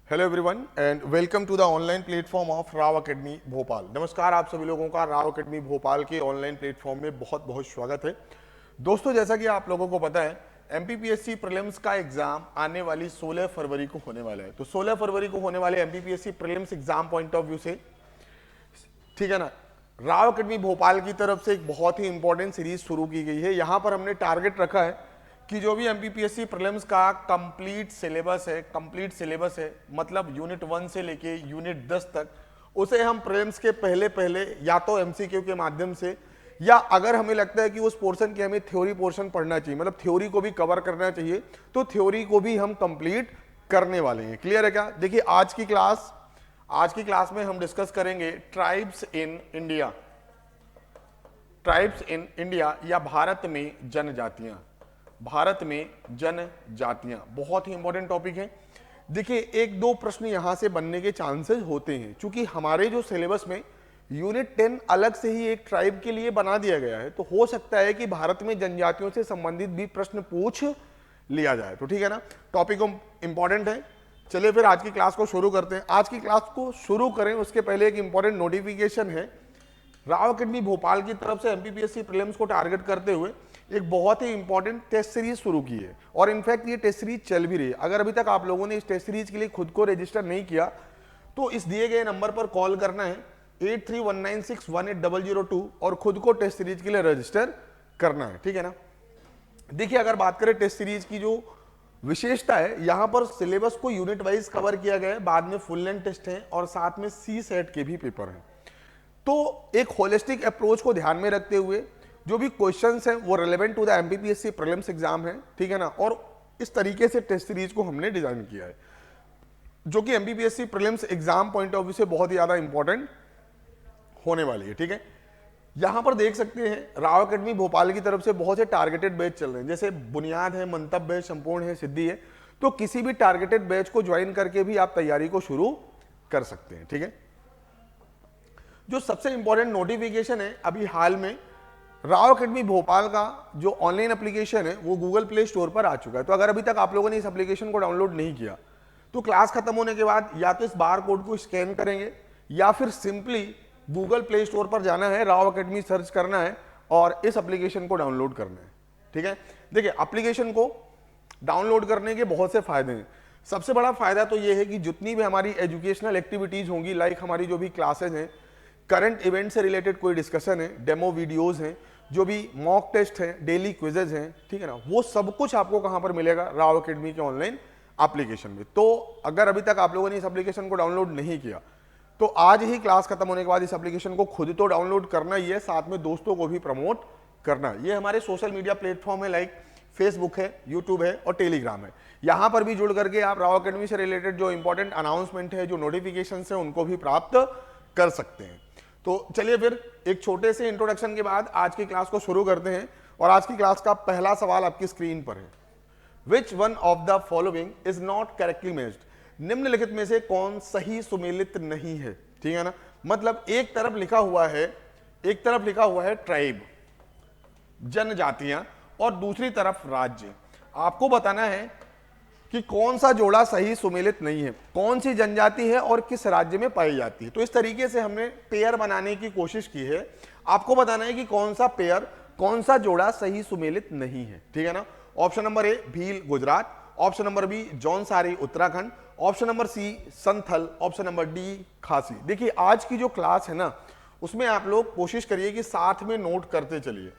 Hello everyone and welcome to the online platform of Rao academy Bhopal. नमस्कार, आप सभी लोगों का राव एकेडमी भोपाल के ऑनलाइन प्लेटफॉर्म में बहुत बहुत स्वागत है। दोस्तों, जैसा कि आप लोगों को पता है, एमपीपीएससी प्रीलिम्स का एग्जाम आने वाली 16 फरवरी को होने वाला है। तो 16 फरवरी को होने वाले MPPSC prelims exam point of view से, ठीक है ना, राव एकेडमी भोपाल की तरफ से एक बहुत ही इंपॉर्टेंट सीरीज शुरू की गई है। यहां पर हमने टारगेट रखा है कि जो भी एमपीपीएससी प्रीलिम्स का कंप्लीट सिलेबस है, मतलब यूनिट 1 से लेके यूनिट 10 तक, उसे हम प्रीलिम्स के पहले पहले या तो एमसीक्यू के माध्यम से, या अगर हमें लगता है कि उस पोर्शन के हमें थ्योरी पोर्शन पढ़ना चाहिए, मतलब थ्योरी को भी कवर करना चाहिए, तो थ्योरी को भी हम कंप्लीट करने वाले हैं। क्लियर है क्या? देखिए, आज की क्लास में हम डिस्कस करेंगे ट्राइब्स इन इंडिया या भारत में जनजातियां बहुत ही इंपॉर्टेंट टॉपिक है। देखिए, एक दो प्रश्न यहां से बनने के चांसेस होते हैं, क्योंकि हमारे जो सिलेबस में यूनिट 10 अलग से ही एक ट्राइब के लिए बना दिया गया है, तो हो सकता है कि भारत में जनजातियों से संबंधित भी प्रश्न पूछ लिया जाए। तो ठीक है ना, टॉपिक इंपॉर्टेंट है। चलिए फिर आज की क्लास को शुरू करते हैं। आज की क्लास को शुरू करें उसके पहले एक इंपॉर्टेंट नोटिफिकेशन है। राव एकेडमी भोपाल की तरफ से एमपीपीएससी प्रीलिम्स को टारगेट करते हुए एक बहुत ही इंपॉर्टेंट टेस्ट सीरीज शुरू की है, और इनफैक्ट ये टेस्ट सीरीज चल भी रही है। अगर अभी तक आप लोगों ने इस टेस्ट सीरीज के लिए खुद को रजिस्टर नहीं किया, तो इस दिए गए नंबर पर कॉल करना है 8319618002 और खुद को टेस्ट सीरीज के लिए रजिस्टर करना है। ठीक है ना। देखिए, अगर बात करें टेस्ट सीरीज की, जो विशेषता है, यहां पर सिलेबस को यूनिट वाइज कवर किया गया है, बाद में फुल लेंथ टेस्ट है और साथ में सी सेट के भी पेपर हैं। तो एक होलिस्टिक अप्रोच को ध्यान में रखते हुए जो भी क्वेश्चंस हैं वो relevant to the MPPSC prelims exam है। ठीक है ना। और इस तरीके से टेस्ट सीरीज को हमने डिजाइन किया है, जो कि MPPSC prelims exam point of view से बहुत ही ज्यादा इंपॉर्टेंट होने वाली है। ठीक है, यहां पर देख सकते हैं राव एकेडमी भोपाल की तरफ से बहुत से टारगेटेड बैच चल रहे हैं, जैसे बुनियाद है, मंतव्य है, संपूर्ण है, सिद्धि है। तो किसी भी टारगेटेड बैच को ज्वाइन करके भी आप तैयारी को शुरू कर सकते हैं। ठीक है, जो सबसे इंपॉर्टेंट नोटिफिकेशन है, अभी हाल में राव एकेडमी भोपाल का जो ऑनलाइन एप्लीकेशन है वो गूगल प्ले स्टोर पर आ चुका है। तो अगर अभी तक आप लोगों ने इस एप्लीकेशन को डाउनलोड नहीं किया, तो क्लास खत्म होने के बाद या तो इस बार कोड को स्कैन करेंगे, या फिर सिंपली गूगल प्ले स्टोर पर जाना है, राव एकेडमी सर्च करना है और इस एप्लीकेशन को डाउनलोड करना है। ठीक है, देखिए, एप्लीकेशन को डाउनलोड करने के बहुत से फायदे हैं। सबसे बड़ा फायदा तो यह है कि जितनी भी हमारी एजुकेशनल एक्टिविटीज होंगी, लाइक हमारी जो भी क्लासेज हैं, करंट इवेंट से रिलेटेड कोई डिस्कशन है, डेमो वीडियोस हैं, जो भी मॉक टेस्ट हैं, डेली क्विजेज हैं, ठीक है ना, वो सब कुछ आपको कहां पर मिलेगा? राव एकेडमी के ऑनलाइन एप्लीकेशन में। तो अगर अभी तक आप लोगों ने इस एप्लीकेशन को डाउनलोड नहीं किया, तो आज ही क्लास खत्म होने के बाद इस एप्लीकेशन को खुद तो डाउनलोड करना ही है, साथ में दोस्तों को भी प्रमोट करना है। ये हमारे सोशल मीडिया प्लेटफॉर्म है, लाइक फेसबुक है, यूट्यूब है और टेलीग्राम है। यहां पर भी जुड़ करके आप राव एकेडमी से रिलेटेड जो इंपॉर्टेंट अनाउंसमेंट है, जो नोटिफिकेशन है, उनको भी प्राप्त कर सकते हैं। तो चलिए फिर एक छोटे से इंट्रोडक्शन के बाद आज की क्लास को शुरू करते हैं। और आज की क्लास का पहला सवाल आपकी स्क्रीन पर है। Which one of the following is not correctly matched? निम्नलिखित में से कौन सही सुमेलित नहीं है? ठीक है ना, मतलब एक तरफ लिखा हुआ है ट्राइब, जनजातियां, और दूसरी तरफ राज्य। आपको बताना है कि कौन सा जोड़ा सही सुमेलित नहीं है, कौन सी जनजाति है और किस राज्य में पाई जाती है। तो इस तरीके से हमने पेयर बनाने की कोशिश की है। आपको बताना है कि कौन सा पेयर, कौन सा जोड़ा सही सुमेलित नहीं है। ठीक है ना। Option number A Bhil Gujarat, option number B Jaunsari Uttarakhand, option number C Santhal, option number D Khasi. देखिए, आज की जो क्लास है ना, उसमें आप लोग कोशिश करिए कि साथ में नोट करते चलिए,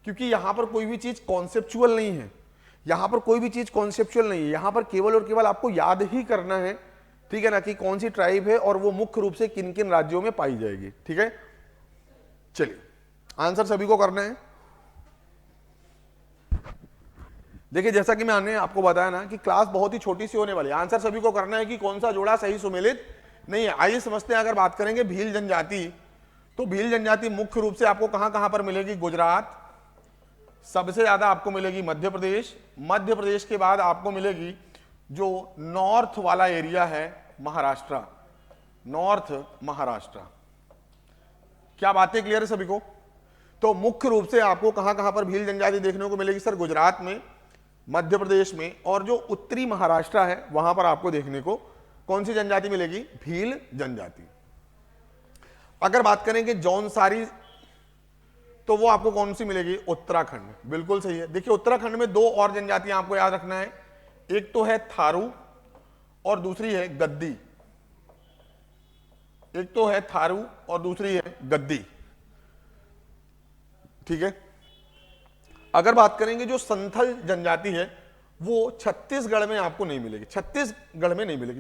क्योंकि यहां पर कोई भी चीज कॉन्सेप्चुअल नहीं है, यहां पर कोई भी चीज कॉन्सेप्चुअल नहीं है। यहां पर केवल और केवल आपको याद ही करना है, ठीक है ना, कि कौन सी ट्राइब है और वो मुख्य रूप से किन किन राज्यों में पाई जाएगी। ठीक है, चलिए आंसर सभी को करना है। देखिए, जैसा कि मैंने आपको बताया ना कि क्लास बहुत ही छोटी सी होने वाली है। आंसर सभी को करना है कि कौन सा जोड़ा सही सुमेलित नहीं है। आइए समझते हैं। अगर बात करेंगे भील जनजाति, तो भील जनजाति मुख्य रूप से आपको कहां कहां पर मिलेगी? गुजरात, सबसे ज्यादा आपको मिलेगी मध्य प्रदेश, मध्य प्रदेश के बाद आपको मिलेगी जो नॉर्थ वाला एरिया है, महाराष्ट्र, नॉर्थ महाराष्ट्र। क्या बातें क्लियर है सभी को? तो मुख्य रूप से आपको कहां कहां पर भील जनजाति देखने को मिलेगी? सर, गुजरात में, मध्य प्रदेश में, और जो उत्तरी महाराष्ट्र है वहां पर आपको देखने को कौन सी जनजाति मिलेगी? भील जनजाति। अगर बात करेंगे जौनसारी, तो वो आपको कौन सी मिलेगी? उत्तराखंड। बिल्कुल सही है। देखिए उत्तराखंड में दो और जनजातियां आपको याद रखना है, एक तो है थारू और दूसरी है गद्दी। एक तो है थारू और दूसरी है गद्दी, ठीक है। अगर बात करेंगे जो संथल जनजाति है वो छत्तीसगढ़ में आपको नहीं मिलेगी, छत्तीसगढ़ में नहीं मिलेगी।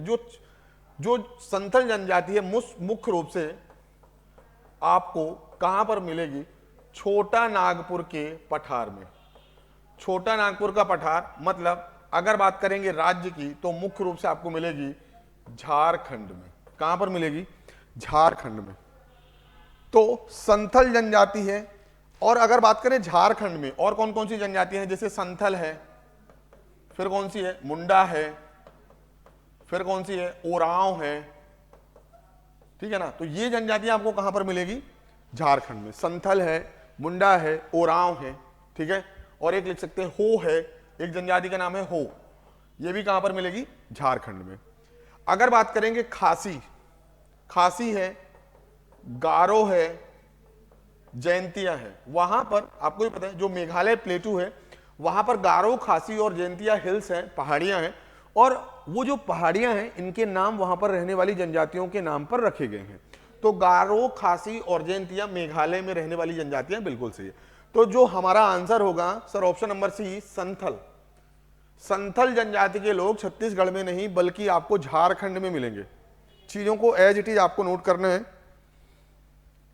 जो संथल जनजाति है मुख्य रूप से आपको कहां पर मिलेगी? छोटा नागपुर के पठार में। छोटा नागपुर का पठार मतलब अगर बात करेंगे राज्य की तो मुख्य रूप से आपको मिलेगी झारखंड में। कहां पर मिलेगी? झारखंड में। तो संथल जनजाति है। और अगर बात करें झारखंड में और कौन कौन सी जनजातियां हैं, जैसे संथल है, फिर कौन सी है? मुंडा है, फिर कौन सी है? ओरांव है, ठीक है ना। तो ये जनजातियां आपको कहां पर मिलेगी? झारखंड में। संथल है, मुंडा है, ओरांव है, ठीक है। और एक लिख सकते हैं हो है, एक जनजाति का नाम है हो, ये भी कहां पर मिलेगी? झारखंड में। अगर बात करेंगे खासी, खासी है, गारो है, जयंतिया है, वहां पर आपको भी पता है जो मेघालय प्लेटू है वहां पर गारो, खासी और जयंतिया हिल्स हैं, पहाड़ियां हैं। और वो जो पहाड़ियां हैं इनके नाम वहां पर रहने वाली जनजातियों के नाम पर रखे गए हैं। तो गारो, खासी और जयंतिया मेघालय में रहने वाली जनजातियां, बिल्कुल सही है। तो जो हमारा आंसर होगा sir option number C, Santhal. Santhal जनजाति के लोग छत्तीसगढ़ में नहीं बल्कि आपको झारखंड में मिलेंगे। चीजों को एज इट इज आपको नोट करना है,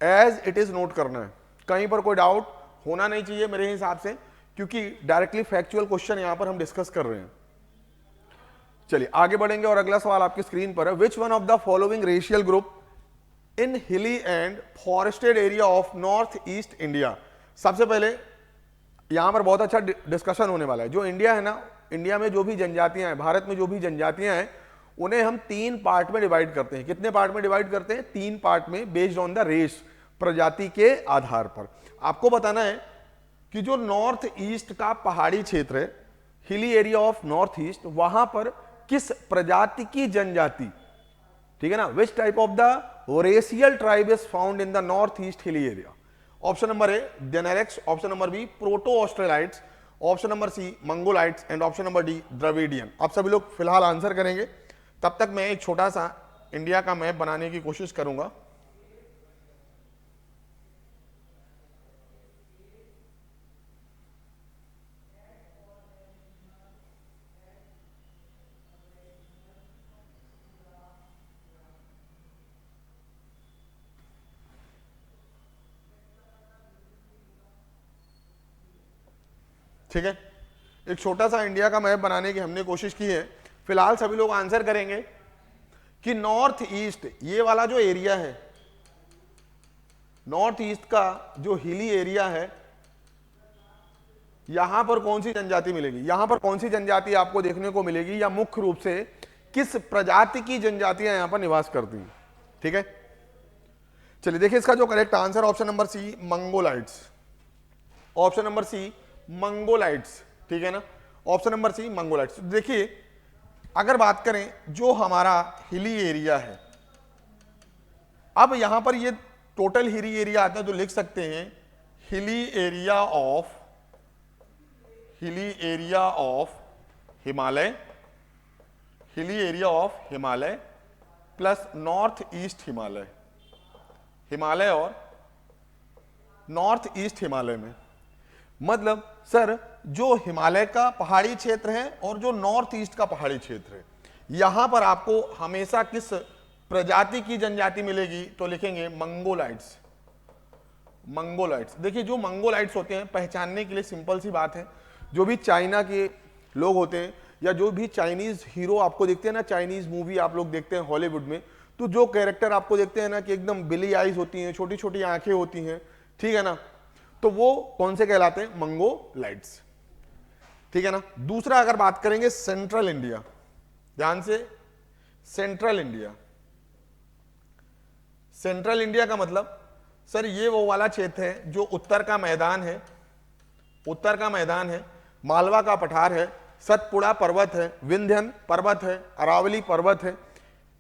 एज इट इज नोट करना है, कहीं पर कोई डाउट होना नहीं चाहिए मेरे हिसाब से, क्योंकि डायरेक्टली फैक्चुअल क्वेश्चन यहां पर हम डिस्कस कर रहे हैं। चलिए आगे बढ़ेंगे और अगला सवाल आपकी स्क्रीन पर है। Which one of the following racial group in हिली and forested area of north east India? सबसे पहले यहां पर बहुत अच्छा डिस्कशन होने वाला है। जो इंडिया है ना, इंडिया में जो भी जनजातियां हैं, भारत में जो भी जनजातियां हैं, उन्हें हम 3 पार्ट में डिवाइड करते हैं। कितने पार्ट में डिवाइड करते हैं? 3 पार्ट में, बेस्ड ऑन द रेस, प्रजाति के आधार पर। आपको बताना है कि जो नॉर्थ ईस्ट का पहाड़ी क्षेत्र है, hilly area of north east, वहां पर किस प्रजाति की जनजाति, ठीक है ना, which type of the racial tribe is found in the north east hilly area? Option number A डेनेरेक्स, option number B proto Australoids, option number C Mongoloids and option number D Dravidian. आप सभी लोग फिलहाल answer करेंगे, तब तक मैं एक छोटा सा इंडिया का मैप बनाने की कोशिश करूंगा। ठीक है, एक छोटा सा इंडिया का मैप बनाने की हमने कोशिश की है। फिलहाल सभी लोग आंसर करेंगे कि नॉर्थ ईस्ट, ये वाला जो एरिया है, नॉर्थ ईस्ट का जो हिली एरिया है, यहां पर कौन सी जनजाति मिलेगी? यहां पर कौन सी जनजाति आपको देखने को मिलेगी, या मुख्य रूप से किस प्रजाति की जनजातियां यहां पर निवास करती हैं? ठीक है, चलिए देखिए इसका जो correct answer option number C Mongoloids, option number C Mongoloids, ठीक है ना, ऑप्शन नंबर सी मंगोलाइट्स। देखिए अगर बात करें जो हमारा हिली एरिया है, अब यहां पर ये टोटल हिली एरिया आता है तो लिख सकते हैं hilly area of Himalaya, hilly area of Himalaya plus north east Himalaya, Himalaya और नॉर्थ ईस्ट हिमालय में। मतलब सर जो हिमालय का पहाड़ी क्षेत्र है और जो नॉर्थ ईस्ट का पहाड़ी क्षेत्र है, यहां पर आपको हमेशा किस प्रजाति की जनजाति मिलेगी? तो लिखेंगे मंगोलाइट्स, मंगोलाइट्स। देखिए जो मंगोलाइट्स होते हैं, पहचानने के लिए सिंपल सी बात है, जो भी चाइना के लोग होते हैं या जो भी चाइनीज हीरो आपको देखते हैं ना, चाइनीज मूवी आप लोग देखते हैं हॉलीवुड में, तो जो कैरेक्टर आपको देखते हैं ना कि एकदम बिली आईज होती हैं, छोटी छोटी आंखें होती हैं, ठीक है ना, तो वो कौन से कहलाते हैं? मंगोलाइट्स, ठीक है ना। दूसरा अगर बात करेंगे सेंट्रल इंडिया, ध्यान से, सेंट्रल इंडिया, सेंट्रल इंडिया का मतलब सर ये वो वाला क्षेत्र है जो उत्तर का मैदान है, उत्तर का मैदान है, मालवा का पठार है, सतपुड़ा पर्वत है, विंध्यन पर्वत है, अरावली पर्वत है,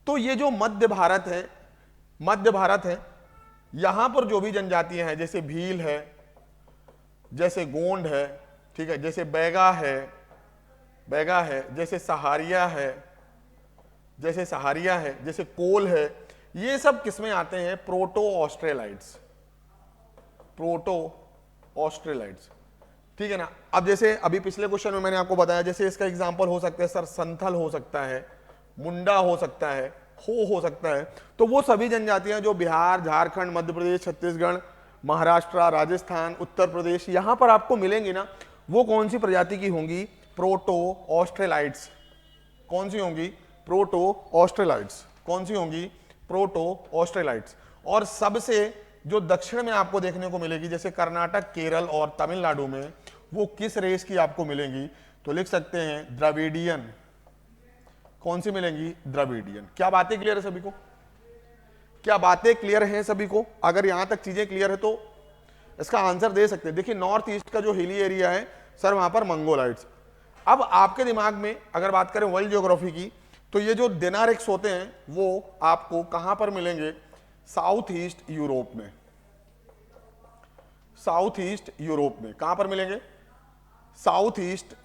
तो ये जो मध्य भारत है, मध्य भारत है, यहां पर जो भी जनजातियां हैं, जैसे भील है, जैसे गोंड है, ठीक है, जैसे बैगा है, बैगा है, जैसे सहारिया है, जैसे सहारिया है, जैसे कोल है, ये सब किसमें आते हैं? प्रोटो ऑस्ट्रेलाइड्स, प्रोटो ऑस्ट्रेलाइड्स, ठीक है ना। अब जैसे अभी पिछले क्वेश्चन में मैंने आपको बताया, जैसे इसका एग्जांपल हो सकता है सर संथल हो सकता है, मुंडा हो सकता है, हो सकता है। तो वो सभी जनजातियां जो बिहार, झारखंड, मध्य प्रदेश, छत्तीसगढ़, महाराष्ट्र, राजस्थान, उत्तर प्रदेश, यहां पर आपको मिलेंगी ना, वो कौन सी प्रजाति की होंगी? प्रोटो ऑस्ट्रेलाइड्स। कौन सी होंगी? प्रोटो ऑस्ट्रेलाइड्स। कौन सी होंगी? प्रोटो ऑस्ट्रेलाइड्स। और सबसे जो दक्षिण में आपको देखने को मिलेगी, जैसे कर्नाटक, केरल और तमिलनाडु में, वो किस रेस की आपको मिलेंगी? तो लिख सकते हैं द्रविडियन। कौन सी मिलेंगी? द्रविडियन। क्या बातें क्लियर है सभी को? क्या बातें क्लियर हैं सभी को? अगर यहां तक चीजें क्लियर है तो इसका आंसर दे सकते हैं। देखिए नॉर्थ ईस्ट का जो हिली एरिया है सर, वहां पर मंगोलाइट्स। अब आपके दिमाग में अगर बात करें वर्ल्ड ज्योग्राफी की, तो ये जो दिनारिक्स होते हैं वो आपको कहां पर मिलेंगे? साउथ ईस्ट यूरोप में। साउथ ईस्ट यूरोप में कहां पर मिलेंगे? साउथ ईस्ट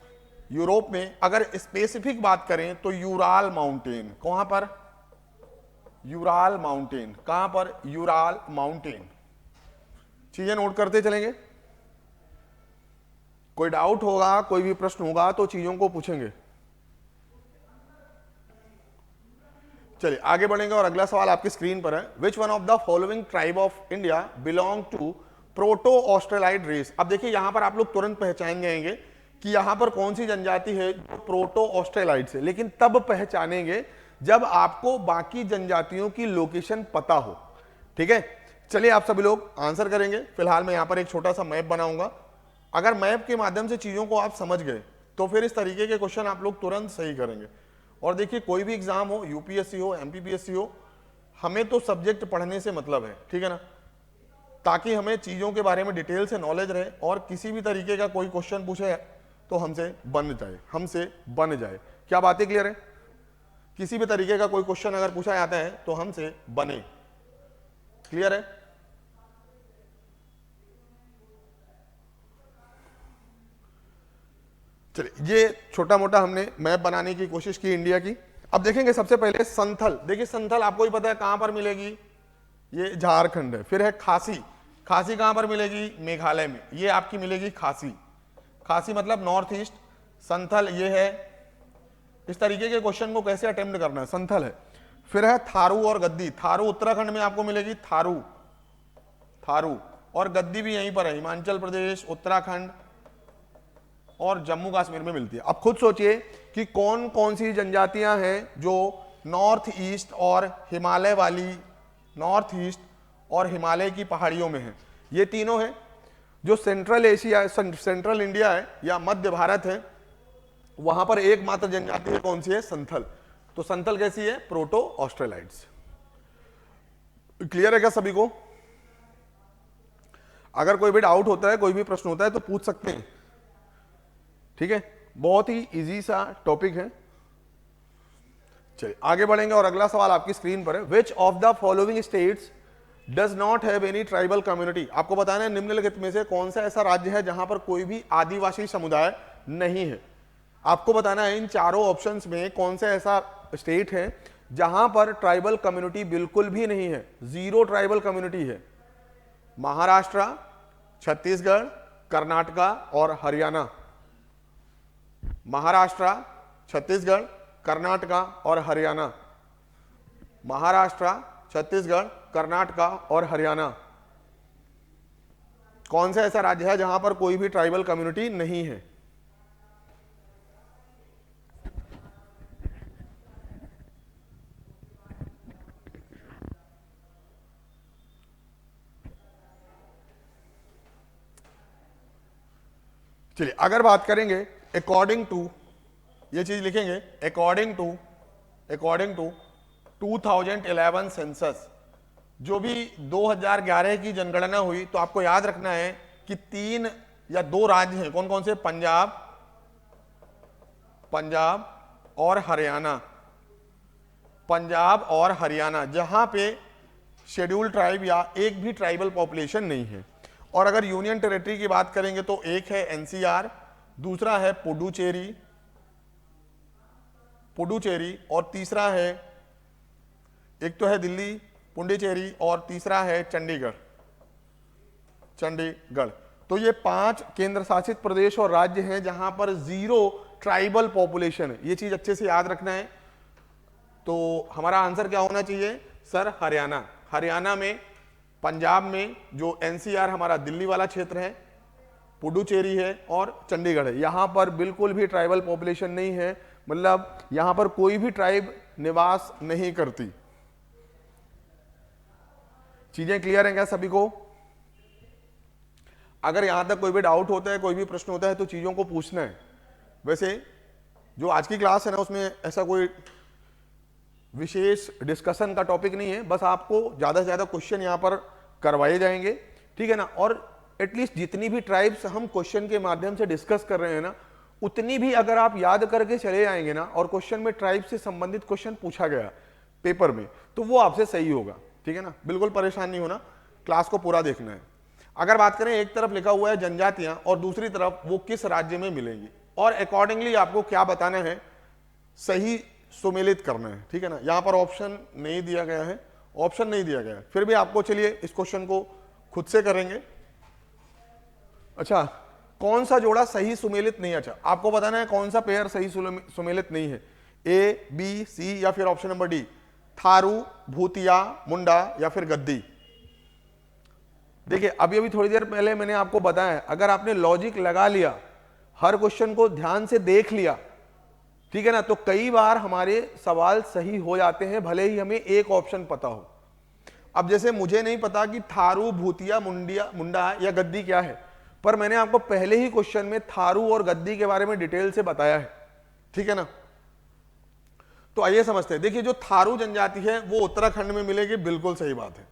यूरोप में। अगर स्पेसिफिक बात करें तो यूराल माउंटेन। कहां पर? Ural mountain. कहां पर? Ural mountain. चीजें नोट करते चलेंगे। कोई डाउट होगा, कोई भी प्रश्न होगा तो चीजों को पूछेंगे। चलिए आगे बढ़ेंगे और अगला सवाल आपकी स्क्रीन पर है। Which one of the following tribe of India belong to proto Australoid race? अब देखिए यहां पर आप लोग तुरंत पहचान जाएंगे कि यहां पर कौन सी जनजाति है जो प्रोटो ऑस्ट्रेलाइड से, लेकिन तब पहचानेंगे जब आपको बाकी जनजातियों की लोकेशन पता हो। ठीक है, चलिए आप सभी लोग आंसर करेंगे। फिलहाल मैं यहां पर एक छोटा सा मैप बनाऊंगा। अगर मैप के माध्यम से चीजों को आप समझ गए तो फिर इस तरीके के क्वेश्चन आप लोग तुरंत सही करेंगे। और देखिए कोई भी एग्जाम हो, यूपीएससी हो, एमपीपीएससी हो, हमें तो सब्जेक्ट पढ़ने से मतलब है, ठीक है ना, ताकि हमें चीजों के बारे में डिटेल से नॉलेज रहे और किसी भी तरीके का कोई क्वेश्चन पूछे तो हमसे बन जाए, हमसे बन जाए। क्या बातें क्लियर है? किसी भी तरीके का कोई क्वेश्चन अगर पूछा जाता है तो हमसे बने। क्लियर है? चलिए ये छोटा मोटा हमने मैप बनाने की कोशिश की इंडिया की। अब देखेंगे सबसे पहले संथल। देखिए संथल आपको ही पता है कहां पर मिलेगी, ये झारखंड है। फिर है खासी। खासी कहां पर मिलेगी? मेघालय में। ये आपकी मिलेगी खासी। खासी मतलब नॉर्थ ईस्ट। संथल ये है। इस तरीके के क्वेश्चन को कैसे अटेम्प्ट करना है, संथल है। फिर है थारू और गद्दी। थारू उत्तराखंड में आपको मिलेगी, थारू, थारू। और गद्दी भी यहीं पर है, हिमाचल प्रदेश, उत्तराखंड और जम्मू कश्मीर में मिलती है। अब खुद सोचिए कि कौन कौन सी जनजातियां हैं जो नॉर्थ ईस्ट और हिमालय वाली, नॉर्थ ईस्ट और हिमालय की पहाड़ियों में हैं। ये तीनों हैं। जो सेंट्रल एशिया, सेंट्रल इंडिया है या मध्य भारत है, वहां पर एकमात्र जनजाति है, कौन सी है? संथल। तो संथल कैसी है? प्रोटो ऑस्ट्रेलाइड्स। क्लियर है क्या सभी को? अगर कोई भी डाउट होता है, कोई भी प्रश्न होता है तो पूछ सकते हैं। ठीक है, बहुत ही इजी सा टॉपिक है। चलिए आगे बढ़ेंगे और अगला सवाल आपकी स्क्रीन पर है। Which of the following states does not have any tribal community? आपको बताना है निम्नलिखित में से कौन सा ऐसा राज्य है जहां पर कोई भी आदिवासी समुदाय नहीं है। आपको बताना है इन चारों ऑप्शंस में कौन सा ऐसा स्टेट है जहां पर ट्राइबल कम्युनिटी बिल्कुल भी नहीं है, जीरो ट्राइबल कम्युनिटी है। महाराष्ट्र, छत्तीसगढ़, कर्नाटका और हरियाणा। महाराष्ट्र, छत्तीसगढ़, कर्नाटका और हरियाणा। महाराष्ट्र, छत्तीसगढ़, कर्नाटका और हरियाणा। कौन सा ऐसा राज्य है जहां पर कोई भी ट्राइबल कम्युनिटी नहीं है? चलिए अगर बात करेंगे अकॉर्डिंग टू, ये चीज लिखेंगे अकॉर्डिंग टू 2011 सेंसस, जो भी 2011 की जनगणना हुई, तो आपको याद रखना है कि 3 या 2 राज्य हैं। कौन कौन से? पंजाब और हरियाणा। पंजाब और हरियाणा, जहां पे शेड्यूल्ड ट्राइब या एक भी ट्राइबल पॉपुलेशन नहीं है। और अगर यूनियन टेरिटरी की बात करेंगे तो एक है एनसीआर, दूसरा है पुडुचेरी और तीसरा है, एक तो है दिल्ली पुडुचेरी और तीसरा है चंडीगढ़। तो ये 5 केंद्र शासित प्रदेश और राज्य हैं जहां पर 0 ट्राइबल पॉपुलेशन है। ये चीज अच्छे से याद रखना है। तो हमारा आंसर क्या होना चाहिए सर? हरियाणा में, पंजाब में जो एनसीआर हमारा दिल्ली वाला क्षेत्र है, पुडुचेरी है और चंडीगढ़ है, यहां पर बिल्कुल भी ट्राइबल पॉपुलेशन नहीं है, मतलब यहां पर कोई भी ट्राइब निवास नहीं करती। चीजें क्लियर हैं क्या सभी को? अगर यहां तक कोई भी डाउट होता है, कोई भी प्रश्न होता है तो चीजों को पूछना है। वैसे जो आज की क्लास है ना, उसमें ऐसा कोई विशेष डिस्कशन का टॉपिक नहीं है, बस आपको ज्यादा से ज्यादा क्वेश्चन यहां पर करवाए जाएंगे, ठीक है ना। और एटलीस्ट जितनी भी ट्राइब्स हम क्वेश्चन के माध्यम से डिस्कस कर रहे हैं ना, उतनी भी अगर आप याद करके चले जाएंगे ना, और क्वेश्चन में ट्राइब से संबंधित क्वेश्चन पूछा गया पेपर में, तो वो आपसे सही होगा, ठीक है ना। बिल्कुल परेशान नहीं होना, क्लास को पूरा देखना है। अगर बात करें, एक तरफ लिखा हुआ है जनजातियां और दूसरी तरफ वो किस राज्य में मिलेंगी, और अकॉर्डिंगली आपको क्या बताना है, सही सुमेलित करना है, ठीक है ना। यहां पर ऑप्शन नहीं दिया गया है, फिर भी आपको, चलिए इस क्वेश्चन को खुद से करेंगे। अच्छा, कौन सा जोड़ा सही सुमेलित नहीं है? अच्छा, आपको बताना है कौन सा पेयर सही सुमेलित नहीं है, ए, बी, सी या फिर ऑप्शन नंबर डी, थारू, भूतिया, मुंडा या फिर गद्दी। देखिए अभी थोड़ी देर पहले मैंने आपको बताया, अगर आपने लॉजिक लगा लिया, हर क्वेश्चन को ध्यान से देख लिया, ठीक है ना, तो कई बार हमारे सवाल सही हो जाते हैं, भले ही हमें एक ऑप्शन पता हो। अब जैसे मुझे नहीं पता कि थारू, भूतिया, मुंडा या गद्दी क्या है, पर मैंने आपको पहले ही क्वेश्चन में थारू और गद्दी के बारे में डिटेल से बताया है, ठीक है ना। तो आइए समझते हैं। देखिए जो थारू जनजाति है वो उत्तराखंड में मिलेगी, बिल्कुल सही बात है।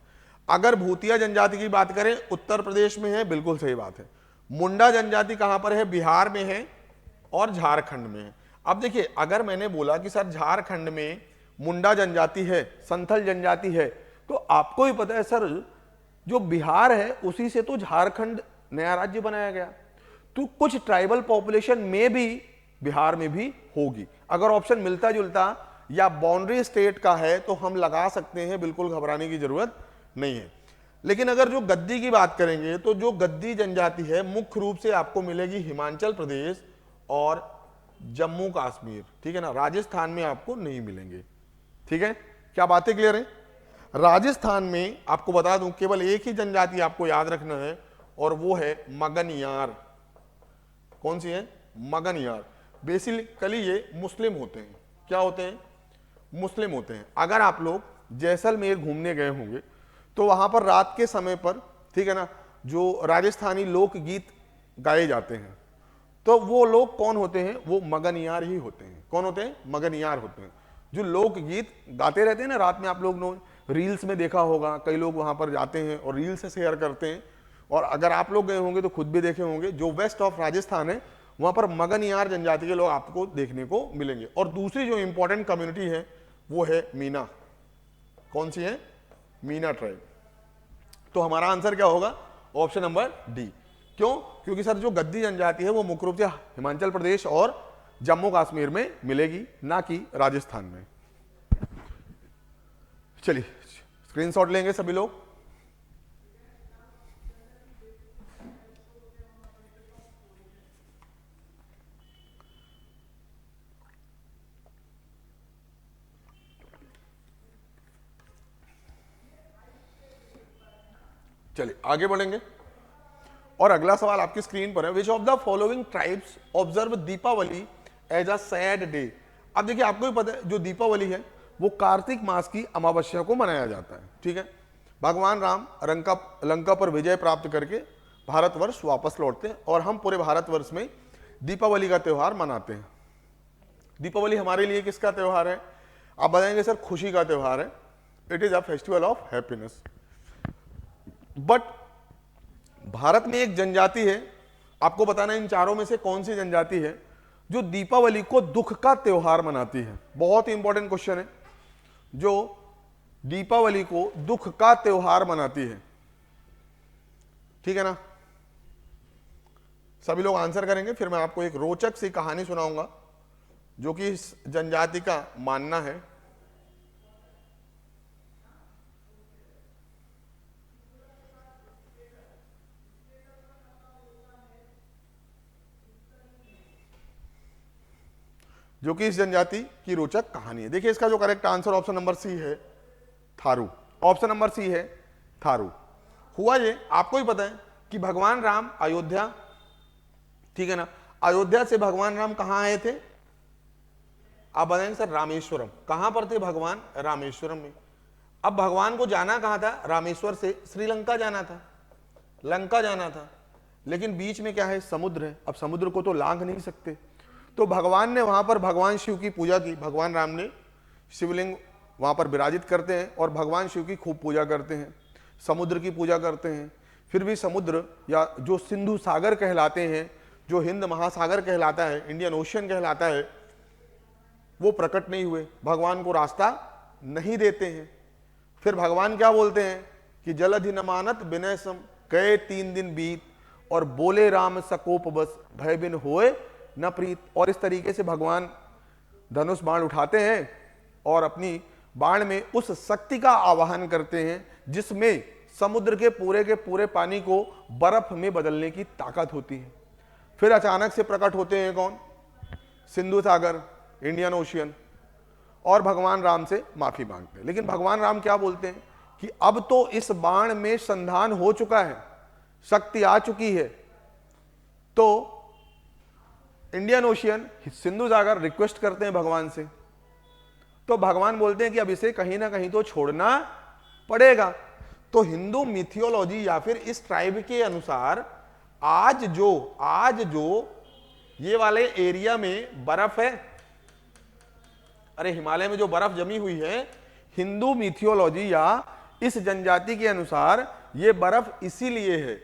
अगर भूतिया जनजाति की बात करें, उत्तर प्रदेश में है, बिल्कुल सही बात है। मुंडा जनजाति कहां पर है? बिहार में है और झारखंड में है। अब देखिए अगर मैंने बोला कि सर झारखंड में मुंडा जनजाति है, संथल जनजाति है, तो आपको ही पता है सर जो बिहार है उसी से तो झारखंड नया राज्य बनाया गया, तो कुछ ट्राइबल पॉपुलेशन में भी बिहार में भी होगी। अगर ऑप्शन मिलता जुलता या बाउंड्री स्टेट का है तो हम लगा सकते हैं, बिल्कुल घबराने की जरूरत नहीं है। लेकिन अगर जो गद्दी की बात करेंगे तो जो गद्दी जनजाति है मुख्य रूप से आपको मिलेगी हिमाचल प्रदेश और जम्मू कश्मीर, ठीक है ना। राजस्थान में आपको नहीं मिलेंगे, ठीक है। क्या बातें क्लियर है? राजस्थान में आपको बता दूं केवल एक ही जनजाति आपको याद रखना है और वो है मगनियार। कौन सी है? मगनियार। बेसिकली ये मुस्लिम होते हैं। क्या होते हैं? मुस्लिम होते हैं। अगर आप लोग जैसलमेर घूमने गए होंगे तो वहां पर रात के समय पर, ठीक है ना, जो राजस्थानी लोकगीत गाए जाते हैं, तो वो लोग कौन होते हैं? वो मगनियार ही होते हैं। कौन होते हैं? मगनियार होते हैं, जो लोकगीत गाते रहते हैं ना रात में। आप लोग रील्स में देखा होगा, कई लोग वहां पर जाते हैं और रील से शेयर करते हैं, और अगर आप लोग गए होंगे तो खुद भी देखे होंगे। जो वेस्ट ऑफ राजस्थान है वहां पर मगनियार जनजाति के लोग आपको देखने को मिलेंगे। और दूसरी जो इंपॉर्टेंट कम्युनिटी है वो है मीना। कौन सी है? मीना ट्राइब। तो हमारा आंसर क्या होगा? Option number D. क्यों? क्योंकि सर जो गद्दी जनजाति है वो मुख्य रूप से हिमाचल प्रदेश और जम्मू कश्मीर में मिलेगी, ना कि राजस्थान में। चलिए स्क्रीनशॉट लेंगे सभी लोग। चलिए आगे बढ़ेंगे और अगला सवाल आपकी स्क्रीन पर है। Which of the following tribes observe Deepavali as a sad day. अब देखिए आपको भी पता है जो दीपावली है वो कार्तिक मास की अमावस्या को मनाया जाता है, ठीक है। भगवान राम लंका पर विजय प्राप्त करके भारतवर्ष वापस लौटते हैं और हम पूरे भारतवर्ष में दीपावली का त्यौहार मनाते हैं। दीपावली हमारे लिए किसका त्यौहार है? आप बताएंगे सर खुशी का त्यौहार है। It is a festival of happiness. But Bharat में एक जनजाति है, आपको बताना इन चारों में से कौन सी जनजाति है जो दीपावली को दुख का त्यौहार मनाती है। बहुत ही इंपॉर्टेंट क्वेश्चन है। जो दीपावली को दुख का त्योहार मनाती है। ठीक है ना, सभी लोग आंसर करेंगे, फिर मैं आपको एक रोचक सी कहानी सुनाऊंगा जो कि इस जनजाति का मानना है। जो कि इस जनजाति की रोचक कहानी है। देखिए इसका जो correct answer option number C है, थारू। ऑप्शन नंबर सी है थारू। हुआ ये, आपको ही पता है कि भगवान राम अयोध्या, ठीक है ना, अयोध्या से भगवान राम कहां आए थे? आप बताएंगे सर रामेश्वरम। कहां पर थे भगवान? रामेश्वरम में। अब भगवान को जाना कहां था? रामेश्वर से श्रीलंका जाना था, लंका जाना था, लेकिन बीच में क्या है? समुद्र है। अब समुद्र को तो लांघ नहीं सकते, तो भगवान ने वहां पर भगवान शिव की पूजा की। भगवान राम ने शिवलिंग वहां पर विराजित करते हैं और भगवान शिव की खूब पूजा करते हैं, समुद्र की पूजा करते हैं। फिर भी समुद्र या जो सिंधु सागर कहलाते हैं, जो हिंद महासागर कहलाता है, इंडियन ओशियन कहलाता है, वो प्रकट नहीं हुए, भगवान को रास्ता नहीं देते हैं। फिर भगवान क्या बोलते हैं कि जलधि न मानत विनय सम, गए 3 दिन बीत और बोले राम सकोप बस, भय बिन होए न प्रीत। और इस तरीके से भगवान धनुष बाण उठाते हैं और अपनी बाण में उस शक्ति का आवाहन करते हैं जिसमें समुद्र के पूरे पानी को बर्फ में बदलने की ताकत होती है। फिर अचानक से प्रकट होते हैं कौन? सिंधु सागर, इंडियन ओशियन, और भगवान राम से माफी मांगते हैं। लेकिन भगवान राम क्या बोलते हैं कि अब तो इस बाण में संधान हो चुका है, शक्ति आ चुकी है। तो इंडियन ओशियन, सिंधु सागर रिक्वेस्ट करते हैं भगवान से, तो भगवान बोलते हैं कि अब इसे कहीं ना कहीं तो छोड़ना पड़ेगा। तो हिंदू मिथियोलॉजी या फिर इस ट्राइब के अनुसार आज जो ये वाले एरिया में बर्फ है, अरे हिमालय में जो बर्फ जमी हुई है, हिंदू मिथियोलॉजी या इस जनजाति के अनुसार ये बर्फ इसीलिए है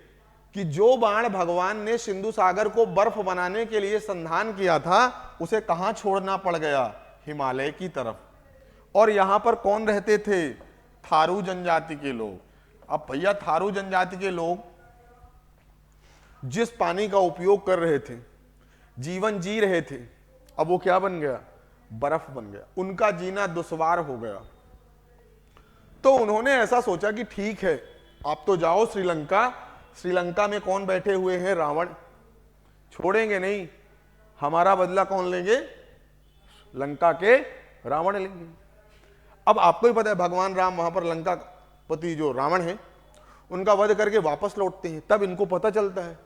कि जो बाण भगवान ने सिंधु सागर को बर्फ बनाने के लिए संधान किया था, उसे कहां छोड़ना पड़ गया? हिमालय की तरफ। और यहां पर कौन रहते थे? थारू जनजाति के लोग। अब भैया थारू जनजाति के लोग जिस पानी का उपयोग कर रहे थे, जीवन जी रहे थे, अब वो क्या बन गया? बर्फ बन गया। उनका जीना दुश्वार हो गया। तो उन्होंने ऐसा सोचा कि ठीक है, आप तो जाओ श्रीलंका, श्रीलंका में कौन बैठे हुए हैं? रावण। छोड़ेंगे नहीं, हमारा बदला कौन लेंगे? लंका के रावण लेंगे। अब आपको ही पता है भगवान राम वहां पर लंका पति जो रावण है उनका वध करके वापस लौटते हैं। तब इनको पता चलता है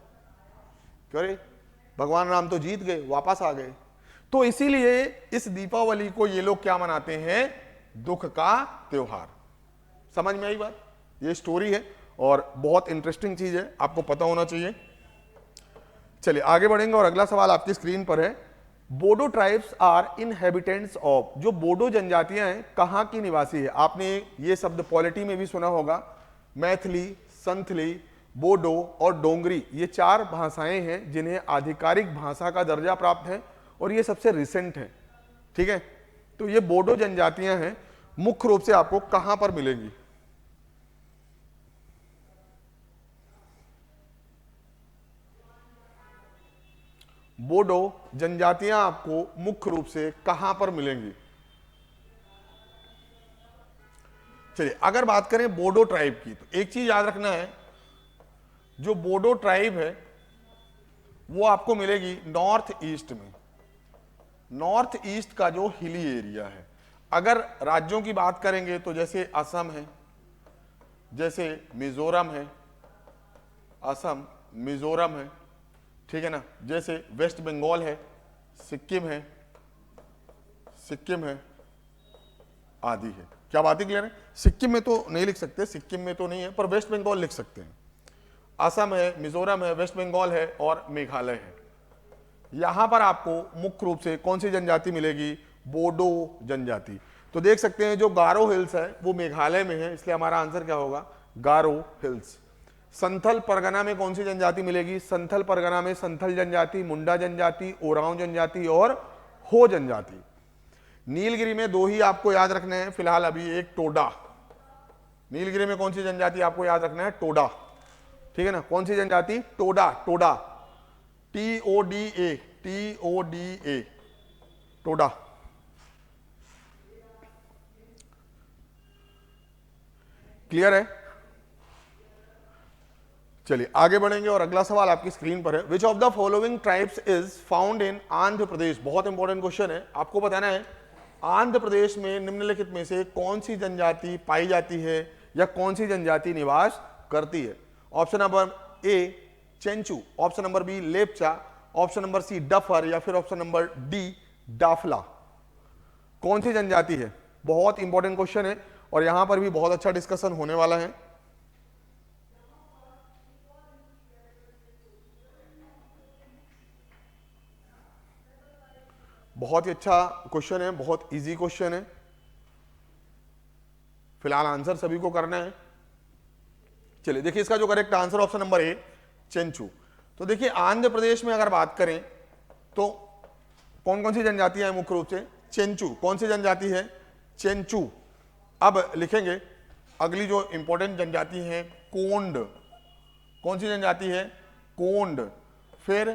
कि अरे भगवान राम तो जीत गए, वापस आ गए। तो इसीलिए इस दीपावली को ये लोग क्या मनाते हैं? दुख का त्योहार। समझ में आई बात? ये स्टोरी है और बहुत इंटरेस्टिंग चीज है, आपको पता होना चाहिए। चलिए आगे बढ़ेंगे और अगला सवाल आपकी स्क्रीन पर है। Bodo tribes are inhabitants of, जो बोडो जनजातियां हैं कहां की निवासी है? आपने ये शब्द पॉलिटी में भी सुना होगा। मैथिली, संथली, बोडो और डोंगरी, ये 4 भाषाएं हैं जिन्हें आधिकारिक भाषा का दर्जा प्राप्त है और ये सबसे रिसेंट है। ठीक है, तो ये बोडो जनजातियां हैं, मुख्य रूप से आपको कहां पर मिलेंगी? बोडो जनजातियां आपको मुख्य रूप से कहां पर मिलेंगी? चलिए अगर बात करें बोडो ट्राइब की, तो एक चीज याद रखना है, जो बोडो ट्राइब है वो आपको मिलेगी नॉर्थ ईस्ट में। नॉर्थ ईस्ट का जो हिली एरिया है। अगर राज्यों की बात करेंगे तो जैसे असम है, जैसे मिजोरम है, असम मिजोरम है, ठीक है ना, जैसे वेस्ट बंगाल है, सिक्किम है, आदि है। क्या बात ही क्लियर है? सिक्किम में तो नहीं लिख सकते, सिक्किम में तो नहीं है, पर वेस्ट बंगाल लिख सकते हैं। असम है, मिजोरम है, वेस्ट बंगाल है और मेघालय है। यहां पर आपको मुख्य रूप से कौन सी जनजाति मिलेगी? बोडो जनजाति। तो देख सकते हैं जो गारो हिल्स है वो मेघालय में है, इसलिए हमारा आंसर क्या होगा? गारो हिल्स। संथल परगना में कौन सी जनजाति मिलेगी? संथल परगना में संथल जनजाति, मुंडा जनजाति, ओरांव जनजाति और हो जनजाति। नीलगिरी में दो ही आपको याद रखने हैं फिलहाल अभी, एक टोडा। नीलगिरी में कौन सी जनजाति आपको याद रखना है? टोडा, ठीक है ना। कौन सी जनजाति? Toda, Toda, TODA, TODA, Toda. Clear है? चलिए आगे बढ़ेंगे और अगला सवाल आपकी स्क्रीन पर है। Which of the following tribes is found in Andhra Pradesh? बहुत इंपॉर्टेंट क्वेश्चन है, आपको बताना है आंध्र प्रदेश में निम्नलिखित में से कौन सी जनजाति पाई जाती है या कौन सी जनजाति निवास करती है? Option number A Chenchu, option number B Lepcha, option number C डफर, या फिर ऑप्शन नंबर डी डाफला। कौन सी जनजाति है? बहुत इंपॉर्टेंट क्वेश्चन है और यहां पर भी बहुत अच्छा डिस्कशन होने वाला है। बहुत ही अच्छा क्वेश्चन है, बहुत इजी क्वेश्चन है। फिलहाल आंसर सभी को करना है। चलिए देखिए, इसका जो correct answer option number A Chenchu. तो देखिए आंध्र प्रदेश में अगर बात करें तो कौन कौन सी जनजातियां हैं? मुख्य रूप से चेंचू। कौन सी जनजाति है? चेंचू। अब लिखेंगे अगली जो इंपॉर्टेंट जनजाति है कोंड। कौन सी जनजाति है? कोंड। फिर